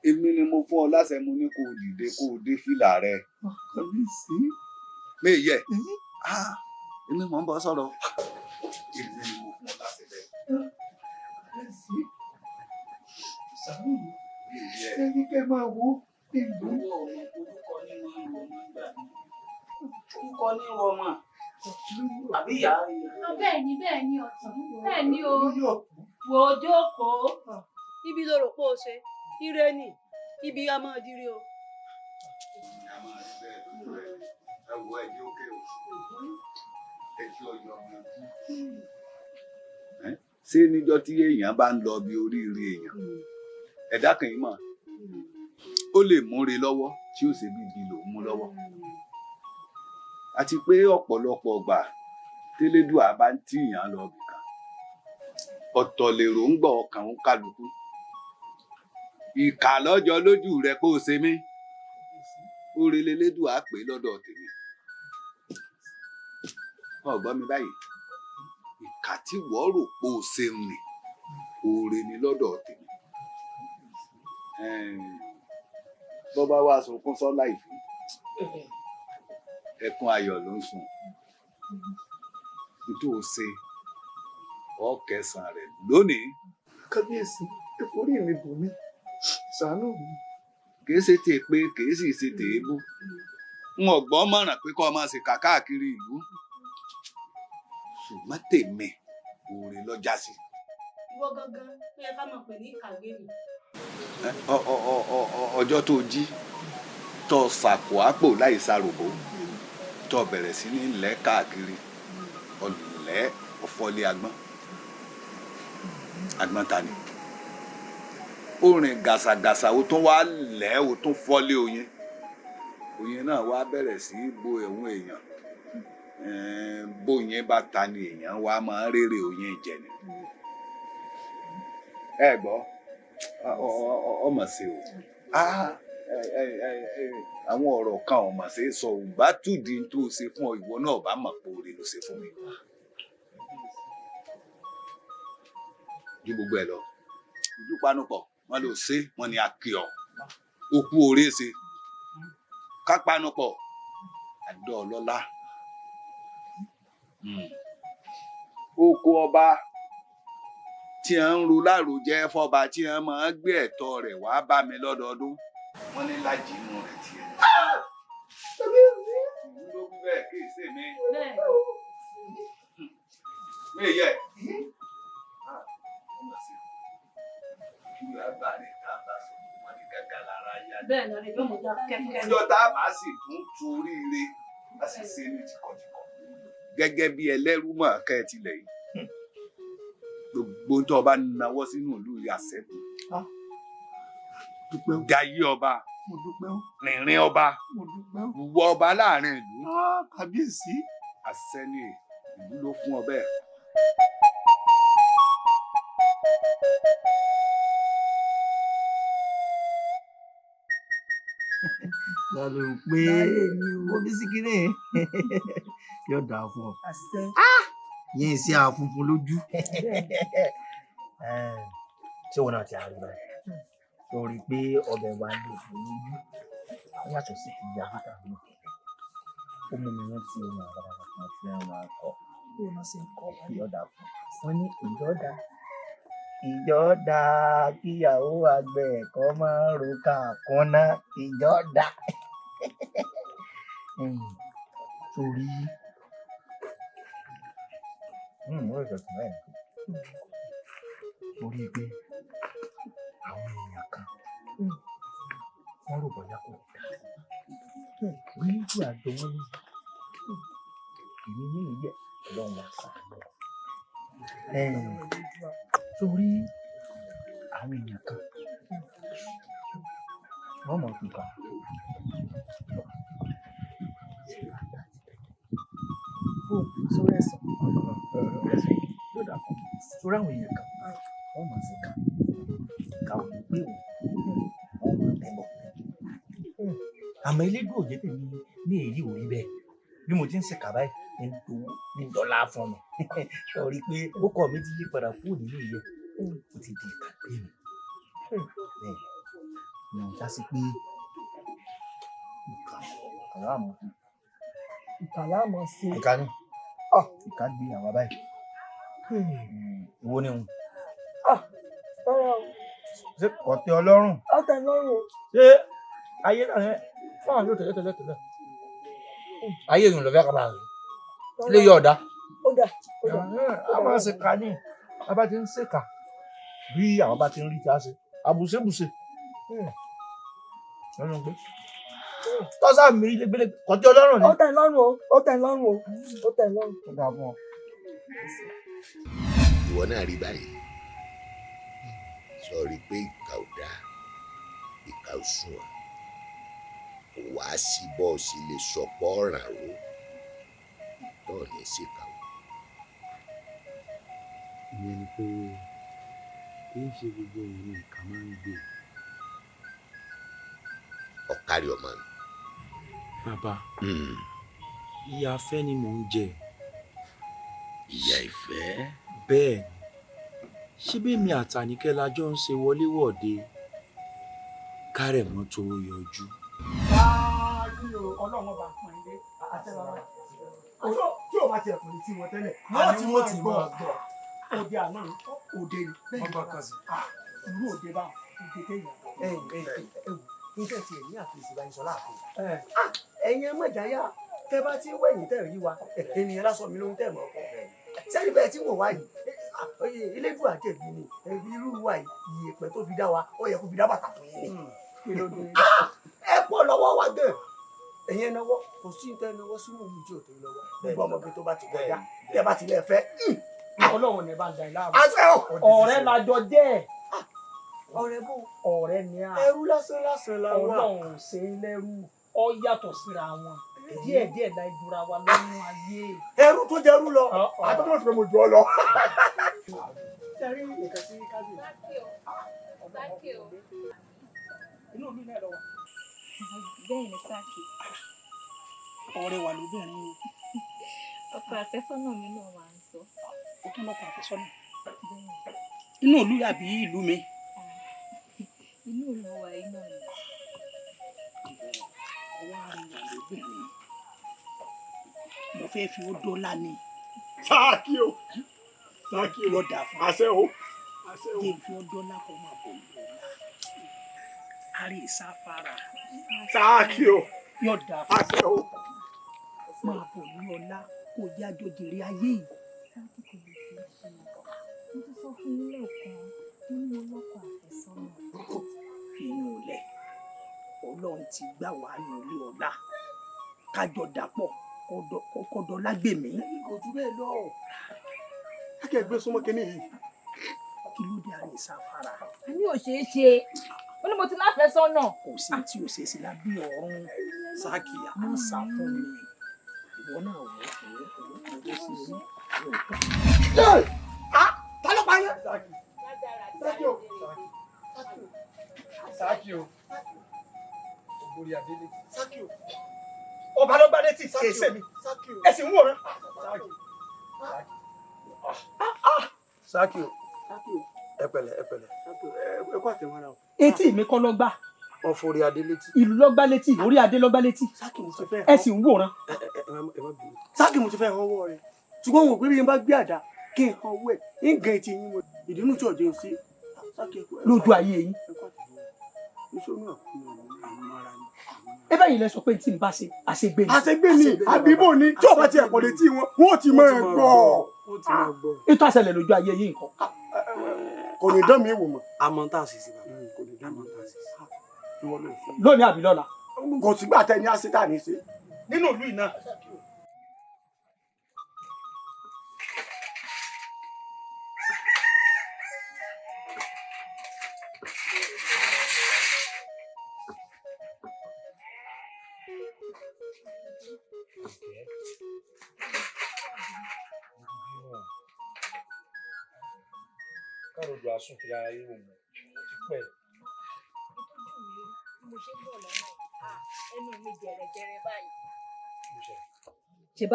K: Èmi ni mo fún ọ láṣẹ mo ní kó o dìde kó o dé fìlà rẹ. Méyẹ èmi mọ̀ ń bọ́ sọ̀rọ̀. Èmi ni mo fún ọ láṣẹ bẹ́ẹ̀.
H: Ẹni kẹ́ máa wo ìlú.
L: Orúkọ ní ọmọ àbí ìyá rẹ.
G: Bẹ́ẹ̀ ni ọ̀tún. Bẹ́ẹ̀ ni o. Wò ó jókòó.
O: Ibi ló rò pé o ṣe. Ire ni. Ibi a máa dire o.
K: Ẹ wo ẹjọ́ òkè o. Ẹjọ́ ọyọ ọmọ ojú. Ṣé níjọ́ tí èèyàn bá ń lọ bí oríire èèyàn? Ẹ̀dá kan yìí mọ̀. Ó lè múre lọ́wọ́ tí ó ṣe bí ibi lòún mú lọ́wọ́. Àti pé ọ̀pọ̀lọpọ̀ ọgbà tẹ́lẹ́dùà bá ń tìyàn lọ bìkan ọ̀tọ̀ lèrò ń gbọ́ ọkàn ń kálukú ìkà lọ́jọ́ lójú rẹ kó o ṣe mí oore lẹ́lẹ́dùà pé lọ́dọ̀ tèmi ọ̀gbọ́n mi báyìí ìkà tí wọ́n rò pé o ṣeun ni oore ni lọ́dọ̀ tèmi bọ́ bá wá sunkún sọ́lá ìfún ẹkún ayọ̀ ló ń sùn nítorí o ṣe ọkẹsàn rẹ lónìí.
J: Kábíyèsí ẹforí mi bò mí ṣàánú mi.
K: kì í ṣe tè pé kì í sì ṣe tèébú n ò gbọ́ mọ̀ràn pé kọ́ ọ máa ṣe káàkiri ìlú ṣùgbọ́n tèmi òòrè lọ́jà sí.
O: Ìwọ gangan ló yẹ ká máa pè ní ìkàgbé mi.
K: ọjọ́ tó jí tó sàpò àpò láì sàròbó tó bẹ̀rẹ̀ sí ní lẹ́ káàkiri ọ̀lẹ́ ọ̀fọ́lé agbọ́n ta ni ó rìn gàṣàgàṣà ó tún wá lẹ́ ó tún fọ́lé oyin náà wá bẹ̀rẹ̀ sí í bo ẹ̀wọ̀n èèyàn bóyin bá ta ni èèyàn wá máa ń rèrè oyin jẹ ni ẹ gbọ́ ọmọ sí o àwọn ọ̀rọ̀ kan ọmọ sí sọ ò bá tùdí tó ṣe fún ọ ìwọ náà bá mọ̀ pé oore ló ṣe fún mi ju gbogbo ẹ lọ ìlú panupọ̀ wọn ló ṣe wọn ni a kí ọ òkú oore ṣe ká panupọ̀ àdó ọlọ́lá oko ọba tí ń ru láròjẹ fọba tí ń máa gbé ẹ̀tọ́ rẹ̀ wá bá mi lọ́dọọdún wọn ní lájì inú rẹ̀ tiẹ̀. ló wí bẹ́ẹ̀ kí ìṣe mi. mi yẹ.
O: Bẹ́ẹ̀ ni ọ̀rẹ́ mo já kẹ́kẹ́.
K: Ìjọ tá a bá sì tún torí ire a sì ṣe ní tìkọ̀tìkọ̀ gẹ́gẹ́ bí ẹlẹ́rú mọ̀ ká ẹ tilẹ̀ yìí gbogbo tó ọba náwó sínú ìlú àṣẹ́kù jayé ọba rìnrìn ọba wọ ọba láàrin ìlú
J: kábíyèsí
K: àṣẹ ni ìlú ló fún ọ bẹ́ẹ̀.
M: lálẹ́ ò pé omi síkírì yóò dáa fún ọ.
L: yẹn sí àfunfun lójú. Ṣé wọn náà ti àárín báyìí lórí pé ọbẹ̀ wa lè fún lójú ó yàtọ̀ sí ti ìyá bàtà mi ó mú mi rántí ohun àgbàlagbà kan tí wọ́n máa kọ bí wọ́n ṣe ń kọ ìyọ̀dà fún wọn ní ìjọ́dá kíyàwó àgbẹ̀ ẹ̀kọ́ máa ń ro kàkúnná ìjọ́dá torí ó rẹ̀ tọ̀tún báyìí torí pé àwọn èèyàn kan wọ́n rò bọ́yá kò dá orí ìlú àjọ wọn ní ìní ní ìyẹ ọlọ́run wá sàánú torí àwọn èèyàn kan wọ́n mọ̀ pé ká
A: sórí ẹ̀sán
L: yóò dà fún torí àwọn èèyàn kan wọ́n mọ̀ sí ká ká ò ní pé wọ́n mọ̀ tẹ́lọ̀ àmọ́ elédùn òjé tèmi ní èyí ò rí bẹ́ẹ̀ bí mo ti ń ṣèkà báyìí ní dọ́là fún mi sọ rí i pé ó kọ́ mi ti yí padà kúrò nínú ìyẹ ó ti di ìkàgbé mi bẹ́ẹ̀ ni wọ́n já sí pé
A: ìkàlámọ̀ sí
L: ìka ní ìka gbé àwọn báyìí ìwo ni òun ṣé kọ̀tẹ́ ọlọ́run
A: ọ̀tẹ̀ lọ́rùn
L: ṣé ayé náà yẹn fún àwọn yóò tẹ̀lé ayé ìrìn lọ́fẹ́ kábàá rẹ̀ ilé yóò dá a máa ṣe ká ní a bá ti ń ṣèkà bí àwọn bá ti ń rí ti a ṣe àbùṣebùṣe lọ́nà pé tọ́sà mi rí gbélé kọ̀tẹ́ ọlọ́run ni.
A: ọ̀tẹ̀ lọ́rùn o ọ̀tẹ̀ lọ́rùn o ọ̀tẹ̀ lọ́rùn.
L: ó dà fún ọ.
D: ìwọ náà rí báyìí sọ rí pé ìkà ò dáa ìkà ò sùn à kò wá sí bọ́ọ̀sì lè sọpọ́ ọ̀ràn o tó ní ṣèkà o.
P: ìyẹn ni pé kì í ṣe gbogbo òun ni ìkà máa ń gbé.
D: ọ̀kárí ọmọ mi.
P: bàbá ìyà afẹ́ ni mò ń jẹ.
D: ìyà ìfẹ́.
P: bẹ́ẹ̀ ni ṣé bẹ́ẹ̀mi àtàníkẹ́ la jọ ń ṣe wọléwọ̀de kárẹ̀mọ́ tó yọjú.
H: báyìí o ọlọ́run ọba pọ̀ ilé àtẹ́wàá tí o bá tiẹ̀ kò ní tí wọn tẹ́lẹ̀ wọ́n ti wọ́n ti gbọ́ òde àná òde ni wọ́n bá kàn sí irú òde bá òde kéèyàn.
Q: níṣẹ́ tí èmi àti ìsìnbá yín sọ láàfin. ẹ̀yin ẹ mọ̀jáyà tẹ bá ti ń wẹ̀yìn tẹ̀ rí wa ènìyàn lásán mi ló ń tẹ̀ mọ́ ọkọ̀ sẹ́ni bẹ́ẹ̀ tí wọ́n wá yìí elédùn àjẹbí ni irú wa yìí ìyèpẹ̀ tó fi dá wa ó yẹ kó fi dá bàtà fún yín ni. ẹ pọ̀ lọ́wọ́ wa gan ẹ̀yin ẹnáwó kò sí ní tẹ́ ẹnáwó sínú ìlú tí ò tó lọ́wọ́ gbogbo ọmọge tó bá ti kọjá bí ẹ bá ti lè fẹ́
I: ọlọ́run ẹ̀ bá ń da ìlà
H: ọ̀rẹ́
I: lájọ jẹ́
Q: ọ̀rẹ́ bò
I: ọ̀rẹ́ ni a
Q: ẹrú lásán lásán la wà
I: ọlọ́run ṣe ń lẹ́rú ọ yàtọ̀ síra wọn díẹ̀díẹ̀ la ìdúra wa lọ́nú ayé.
H: ẹrú tó jẹrú lọ àtọ́tọ́ fi mo jù ọ lọ.
I: sẹ́rí nǹkan sí kábíyèsí. inú mi náà lọ wà.
R: bẹ́ẹ̀ ni sáàkì.
I: ọ̀rẹ́ wa lóbìnrin o.
R: ọkọ àfẹ́sọ́nà mi náà wà ń sọ.
I: ó tún lọ́kọ àfẹ́sọ́nà. inú ìlú àbí ìlú mi.
R: inú ìlú wa iná ni.
I: ọwọ́ àríyá lóbìnrin mo fẹ́ fi ó dọ́là ni.
H: sáàkì o sáàkì o
I: lọ́dà fún
H: àṣẹ o àṣẹ o.
I: kí n fi ó dọ́là kọ́ máa bọ̀ lọ́la. àrí ìsáfara.
H: sáàkì o
I: yọ̀dà fún
H: àṣẹ o.
I: máa bọ̀ ní ọlá kó yá jòjèrè ayé yìí.
R: sáàkì kò lè fi ṣe mo ti sọ fún ilé kan nínú ọlọ́kọ̀ àfẹ́sọ́nà.
I: fi yún un lẹ̀ ọlọ́run ti gbà wá ní ilé ọlá kájọ dàpọ̀ kọ́dọ̀ lágbèmí.
H: kò jù bẹ́ẹ̀ lọ kíkẹ́ gbé súnmọ́ kínní yìí.
I: kí ló dé àrẹ ìsáfara.
R: a ní ò ṣeé ṣe ó ní mo ti láfẹ̀ẹ́ sọ́nà.
I: kò sí tí o ṣe sí lábí ọ̀run sáàkì àmọ́ sá fún mi ìwọ náà wò ó sí orí.
H: ta ló pa yẹn. sáàkì o sáàkì o ògbórí adélé sáàkì o ọba ló gbádé tí kéésẹ mi ẹsìn wò rẹ
Q: Sákì o ẹ pẹ̀lẹ́ ẹ kó àtẹ̀mọ́ra o.
I: etí mi kọ́ lọ́gbà.
Q: wọ́n forí adé létí.
I: ìlú lọ́gbà létí orí adé lọ́gbà létí.
Q: Sákì mo ti fẹ́
I: ẹ sì ń wòran.
Q: Sákì mo ti fẹ́ hàn wọ́ rẹ ṣùgbọ́n wọn ò pé bí n bá gbé àdá kí n hàn wọ́ ẹ̀ ń gan etí yín mo ìdínú tí ọ̀jẹ̀ ń sí.
I: lójú ayé yín. ẹ bẹ́ẹ̀ yìí lẹ sọ pé tí n bá ṣe àṣegbè ni.
Q: àṣegbè ni àbíbò ni tí ọba ti ẹ̀pọ̀ létí wọn wọn ò ti máa gbọ́.
I: ètò àṣẹlẹ̀ lójú ayé yín nǹkan.
Q: kò ní dán mi wò mọ́. àmọ́ tá a sì sí bàbá kò ní dán mi tá a sì sí.
I: lónìí àbí lọ́la.
Q: kò sígbà tẹ ní àṣetà ní í ṣe nínú ìlú iná.
P: káàròjọ àsùn kiri ara yín wò mọ ti pẹ́.
G: mo ṣe ń bọ̀ lọ́nà ẹnu mi jẹ̀rẹ̀jẹ̀rẹ̀ báyìí.
R: ṣe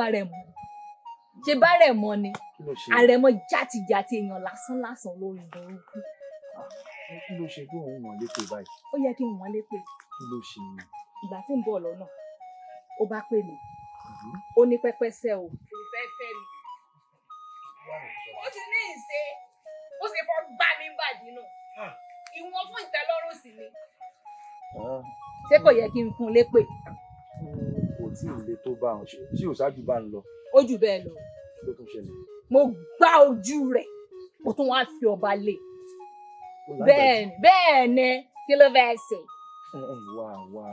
R: bá rẹ̀ mọ́ ni àrẹ̀mọ játijàti èèyàn lásán lórí burúkú.
P: kí ló ṣe bí òun wọ̀n lépè báyìí.
R: ó yẹ kí n wọ́n lépè.
P: kí ló ṣe ni.
R: ìgbà tí ń bọ̀ lọ́nà ó bá pè mí ó ní pẹ́pẹ́sẹ́ o.
G: kò fẹ́ fẹ́ mi. ó ti ní ìṣe ó sì fọ́ gbá mi bàdí náà ìwọ̀n fún ìtẹ́lọ́rùn sí ni.
R: ṣé kò yẹ kí n fún un lépè.
P: kò tí ì le tó bá àwọn tí ò ṣáájú bá ń lọ.
R: ó jù bẹ́ẹ̀ lọ.
P: ló tún ṣẹlẹ̀.
R: mo gbá ojú rẹ̀ mo tún wá fi ọba lé. bẹ́ẹ̀ ni kí ló fẹ́ ṣe.
P: wá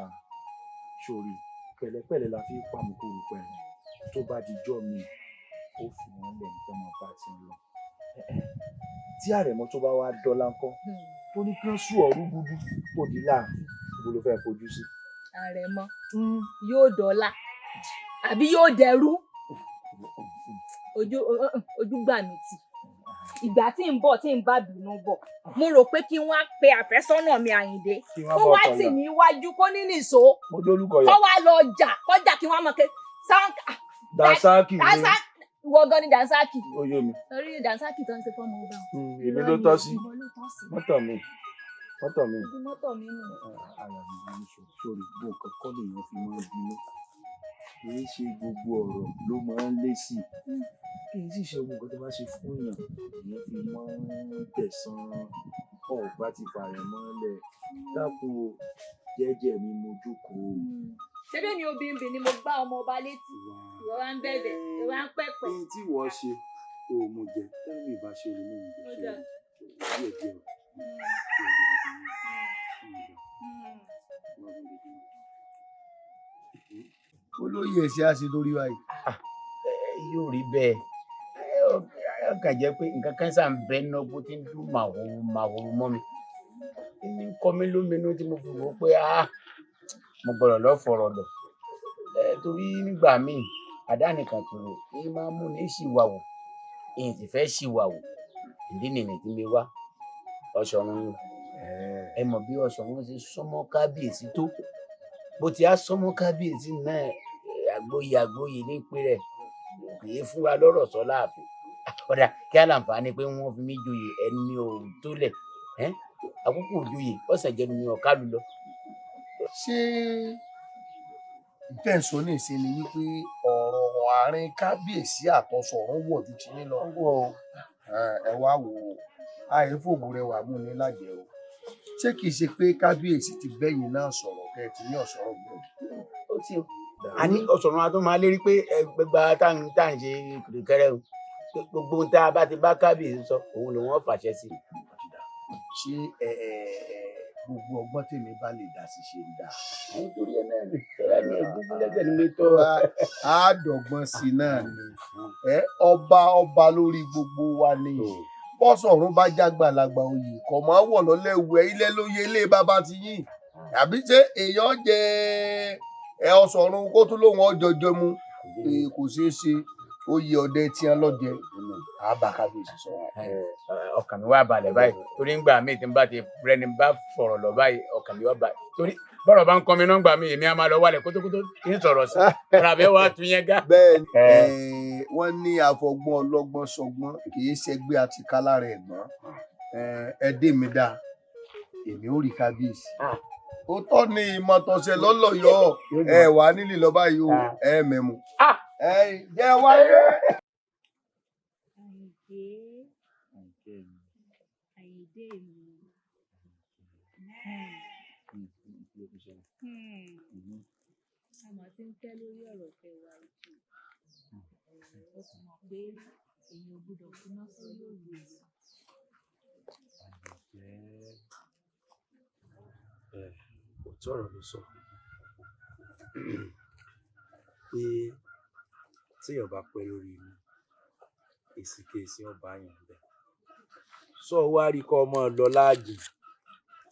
P: sórí pẹ̀lẹ́pẹ̀lẹ́ la fi pàmùkúrú pẹ̀lú tó bá dijọ́ mi ó fi wọn lẹ̀ nǹkan máa bá ti lọ. tí àrẹ̀mọ tó bá wá dọ́là ńkọ́ tó ní kí wọ́n sùn ọ̀rú gbúdú kò di láàfin ibo ló fẹ́ fojú sí.
R: àrẹ̀mọ yóò dọ́là àbí yóò dẹrú ojú gbà mí tì ìgbà tí ń bọ̀ tí ń bá bínú bọ̀ mo rò pé kí wọ́n á pe àfẹ́sọ́nà mi Àyìndé kó wá tì ní iwájú kó ní nìṣó kó wá lọ jà kọjá kí wọ́n mọ̀ pé
P: Dansaki ni
R: ìwọ gan ni Dansaki.
P: ó yé mi.
R: orí Dansaki tó ń ṣe fọ́ọ̀mù ọba.
P: èmi ló tọ́ sí mọ́tò mi.
R: mọ́tò mi nù.
P: ara mi máa ń sọ sórí bó nǹkan kọ́ lèèyàn fi máa ń bínú kì í ṣe gbogbo ọ̀rọ̀ ló máa ń lé sí kì í sì ṣe gbogbo nǹkan tó bá ṣe fún èèyàn èèyàn fi máa ń tẹ̀sán ọ̀gbá ti fààrẹ̀ mọ́lẹ̀ dákun o jẹ́jẹ́ mi mo jókòó.
R: ṣébí mi obìnrin ni mo gbá ọmọ ọba létí ìwọ wa ń bẹ̀bẹ̀ ìwọ wa ń pẹ̀pẹ̀.
P: ohun tí wọ́n ṣe o mo jẹ tẹ́lẹ̀ ìbá ṣe lè mú mi jẹ ṣe díẹ̀
J: olóyè ẹ̀sìn àṣẹ lórí wa yìí.
S: yóò rí bẹ́ẹ̀ ó kàn jẹ́ pé nǹkan kan ṣáà ń bẹ náà bó ti ń dún màwòrú mọ́ mi ní kọ́ mi lóminú tí mo fi wò ó pé mo gbọ́dọ̀ lọ fọ̀rọ̀ lọ torí nígbà míì àdánìkan kúrò èyí máa ń mú ní ṣìwàwò èyí sì fẹ́ ṣìwàwò ìdí nìyẹn tí mi wá Ọ̀ṣọ̀run ni ẹ mọ̀ bí Ọ̀ṣọ̀run ṣe súnmọ́ kábíyèsí tó bó ti á súnmọ́ kábíyèsí náà àgbóyè ní pé rẹ̀ kì í fún wa lọ́rọ̀ sọ láàfin ọ̀dà kí á láǹfààní pé wọ́n fi mí joyè ẹni ò tó lẹ̀ àkókò òjòyè ọ̀sẹ̀ jẹ́ mi ọ̀kálù lọ.
J: ṣé ìtẹ̀sọ́ ní ìsinmi wípé ọ̀rọ̀ àárín kábíyèsí àtọ̀sọ̀rún wọ̀ ju ti ní lọ. ẹ wá wò ó àìfòbù rẹ wà mú ní lájẹ o ṣé kìí ṣe pé kábíyèsí ti bẹ́yìn náà sọ̀rọ̀ kẹ́ ẹ ti ní ọ̀sọ̀rọ̀ gbọ́dọ̀.
S: ó ti o àní Ọ̀ṣọ̀run a tó máa lérí pé ẹgbẹgbà tá à ń ṣe kìrìkẹrẹ o gbogbo ohun tá a bá ti bá kábíyèsí sọ òun ló wọ́n fàṣẹ sí.
J: ṣé gbogbo ọgbọ́n tèmi bá lè dá sí ṣe ń dá.
S: nítorí ẹ náà lè tẹ́lá ní ẹ̀gbọ́n lẹ́sẹ̀ nílé tó.
J: àádọ́gbọ́n sí náà ni ọba lórí gbogbo wa ni bọ́sọ̀rún bá jágbàlagbà oyè kò máa wọ̀ lọ́lẹ̀ wẹ̀ ilé lóye ilé bàbá ti yìn àbí ṣé èèyàn jẹ Ọ̀ṣọ̀run kó tún lóun ọjọjọ mu kò ṣeé ṣe oyè ọdẹ tí wọn lọjẹ àbá kábíyèsí sọ.
S: ọkàn mi wá balẹ̀ báyìí torí ń gbà mí tí n bá ti rẹni bá fọ̀rọ̀ lọ báyìí ọkàn mi wá balẹ̀ torí bọ́rọ̀ bá ń kọ́ mi náà gbà mí èmi á máa lọ wálẹ̀ kótókótó kí n sọ̀rọ̀ sí ara bẹ́ẹ̀ wá tún yẹn gá.
J: bẹ́ẹ̀ni wọ́n ní àfọgbọ́n ọlọ́gbọ́n sọgbọ́n kì í ṣẹgbẹ́ àti kálárẹ ẹ̀gbọ́n ẹdẹ mi dá èmi ò rí kábíyèsí. ó tọ́ ni ìmọ̀tọ̀sẹ̀ lọ́lọ́yọ̀ ẹ wà nílì lọ́ba yìí o ẹ mẹ́mu. ẹ jẹ́ wáyé.
R: Àyìndé mi. Àmọ́ tí ń tẹ́ lórí ọ̀rọ̀ fẹ́ wa jù. Ó sì mọ̀ pé èèyàn ò gbọdọ̀ finá sórí òye.
P: Òótọ́ ọ̀rọ̀ ló sọ pé téèyàn bá pẹ́ lórí inú èsìkéèsì ọba yẹn bẹ́ẹ̀ sọ wá rí kọ́ ọmọ lọ láàjì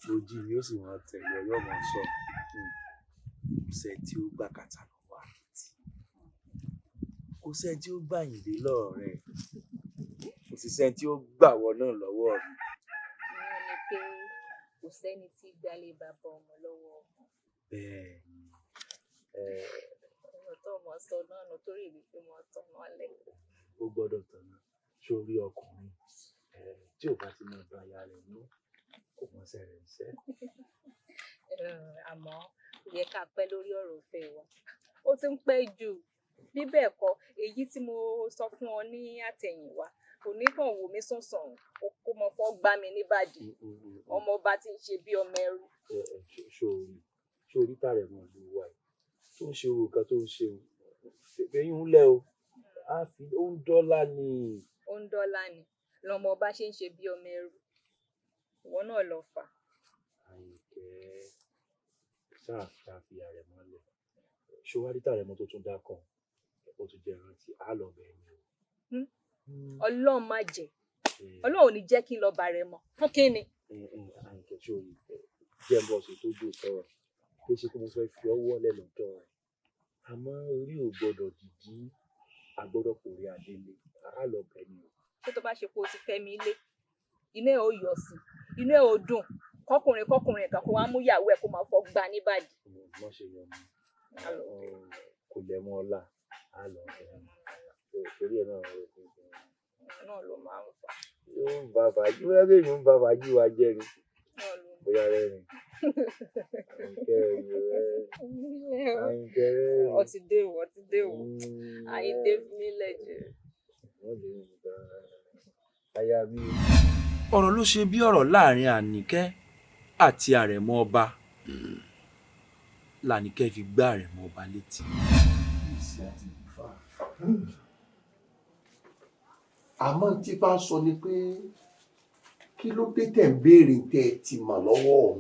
P: lójì ni ó sì wọn tẹ̀lé ọyọ́ mọ̀ sọ kò sẹ́ tí ó gbà kàtà lọ́wọ́ àti kò sẹ́ tí ó gbà Àyìndé lọ́rọ̀ rẹ̀ kò sì sẹ́ tí ó gbà wọ náà lọ́wọ́ mi.
R: Ìyẹn ni pé kò sẹ́ni tí gbálé bàbá ọmọ lọ́wọ́ ọmọ.
P: Bẹ́ẹ̀ ni
R: ọ̀rọ̀ tó mọ̀ sọ náà nù torí ìlú pé mo tọ́ wọn lẹ̀.
P: ó gbọ́dọ̀ tọ̀nà sórí ọkùnrin tí ò bá ti mọ ìgbà aya rẹ̀ ní kò mọ̀ ṣe rẹ̀ ṣẹ́.
R: Àmọ́ kò yẹ ká pẹ́ lórí ọ̀rọ̀ ìfẹ́ wa ó ti ń pẹ́ jù bí bẹ́ẹ̀ kọ́ èyí tí mo sọ fún ọ ní àtẹ̀yìnwá kò ní kàn wò mí sùnsùn kó mọ fọ́ gbá mi níbàdí ọmọ ọba tí ń ṣe bí ọmọ ẹrú.
P: sórí tààrẹ mọ ìlú wa yìí tó ń ṣe owó kan tó ń ṣe fẹyìn ń lẹ o ó ń dọ́là ni.
R: ó ń dọ́là ni lọmọ ọba ṣe ń ṣe bí ọmọ ẹrú ìwọ náà lọ fà.
P: Àyìnkẹ́ ṣáà fi ààrẹ mọ́lẹ̀ ṣọwárí tààrẹ mọ́ tó tún dá kan ó tún jẹ́ rántí á lọ bẹ́ẹ̀ ni o.
R: Ọlọ́run má jẹ́ Ọlọ́run ò ní jẹ́ kí n lọ bàrẹ̀ mọ́ fún kínni.
P: Àyìnkẹ́ sórí jẹ́ ń bọ̀ sí tó dùn sọ̀rọ̀ kí ṣe kí mo fẹ́ fi ọwọ́ lẹ̀ lọ́dọ̀ rẹ̀ àmọ́ orí ò gbọ́dọ̀ dìdí àgbọ́dọ̀ kò rí adélé á lọ bẹ́ẹ̀ ni o.
R: Ṣé tó bá ṣe pé o ti fẹ́ mi ilé inú ẹ̀ ó yọ sí inú ẹ̀ ó dùn kọkùnrin kan kó wá mú ìyàwó ẹ̀ kó máa fọ́ gbá níbàdí.
P: Má ṣe yọ mí kò lẹ́mọ́ ọlá á lọ bẹ́ẹ̀ ni torí ẹ̀ náà rẹ̀ fún un.
R: Náà ló máa ń fà.
P: Yóò ń bá fàájì bóyá bí èèyàn ń bá fàájì wa jẹ́ ni bóyá rẹ̀ rìn. Àyìnkẹ́ rẹ̀
R: ọtí dé o Àyìndé fi mí lẹ́jẹ̀.
T: ọ̀rọ̀ ló ṣe bí ọ̀rọ̀ láàrin Àníkẹ́ àti àrẹ̀mọ ọba làníkẹ́ fi gbá àrẹ̀mọ ọba létí.
J: àmọ́ tí bá ń sọ ni pé kí ló dé tẹ̀ ń béèrè tẹ́ ẹ ti mọ̀ lọ́wọ́ òun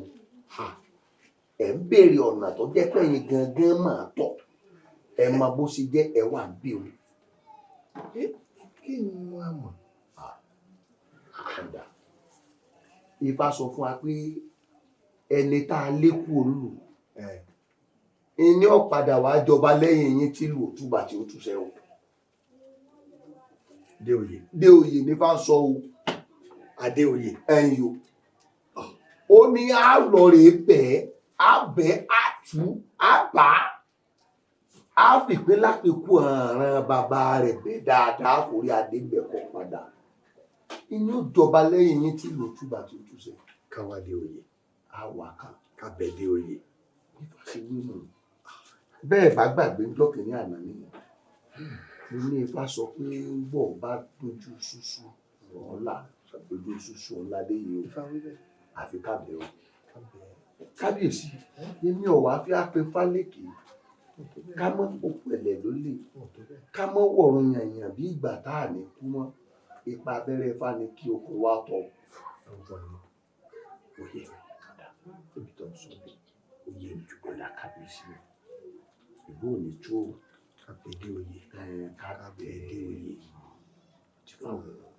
J: ẹ̀ ń béèrè ọ̀nà tó jẹ́ pé ẹ̀yin gangan máa tọ̀ ẹ mọ bó ṣe jẹ́ ẹ wà bí o kí ni wọ́n á mọ̀ ọ̀dà Ifá sọ fún wa pé ẹni tá a lékù olù ẹni ọ̀padà wàá jọba lẹ́yìn yín tí lù ó túbà tí ó túṣẹ́ o Déoyè ní bá sọ o Adéoyè ẹ̀yìn o ó ní á lọ rèé bẹ́ẹ̀ á bẹ́ẹ̀ á tú á bá á fìpín lápẹ̀kú ọ̀ràn bàbá rẹ̀ bẹ́ẹ̀ dáadáa forí adé bẹ̀kọ̀ padà inú ìjọba lẹ́yìn yín tí lò túbà tí ó túṣẹ́ káwá Déoyè á wà kábẹ́ Déoyè nípa ṣe wíwọ̀n bẹ́ẹ̀ bá gbàgbé lọ́kìnní àná nìyẹn mo ní Ifá sọ pé bọ̀ bá dojú ṣuṣu ọ̀la dojú ṣuṣu ọ̀la dé yìí o àfi kábẹ́ o kábíyèsí èmi ọ̀wá fi ápè fálékì ká mọ́ òpẹ̀lẹ̀ lólè ká mọ́ wọ̀rùn yànyàn bí ìgbà tá à ní kú mọ́ ipa abẹ́rẹ́ Ifá ni kí okùn wá tọ̀ òye ibi tó ń sọ òye ìjùbọ̀lá kábíyèsí ìlú ò ní tó Adéoyè kábẹ́ Adéoyè tí fáwọn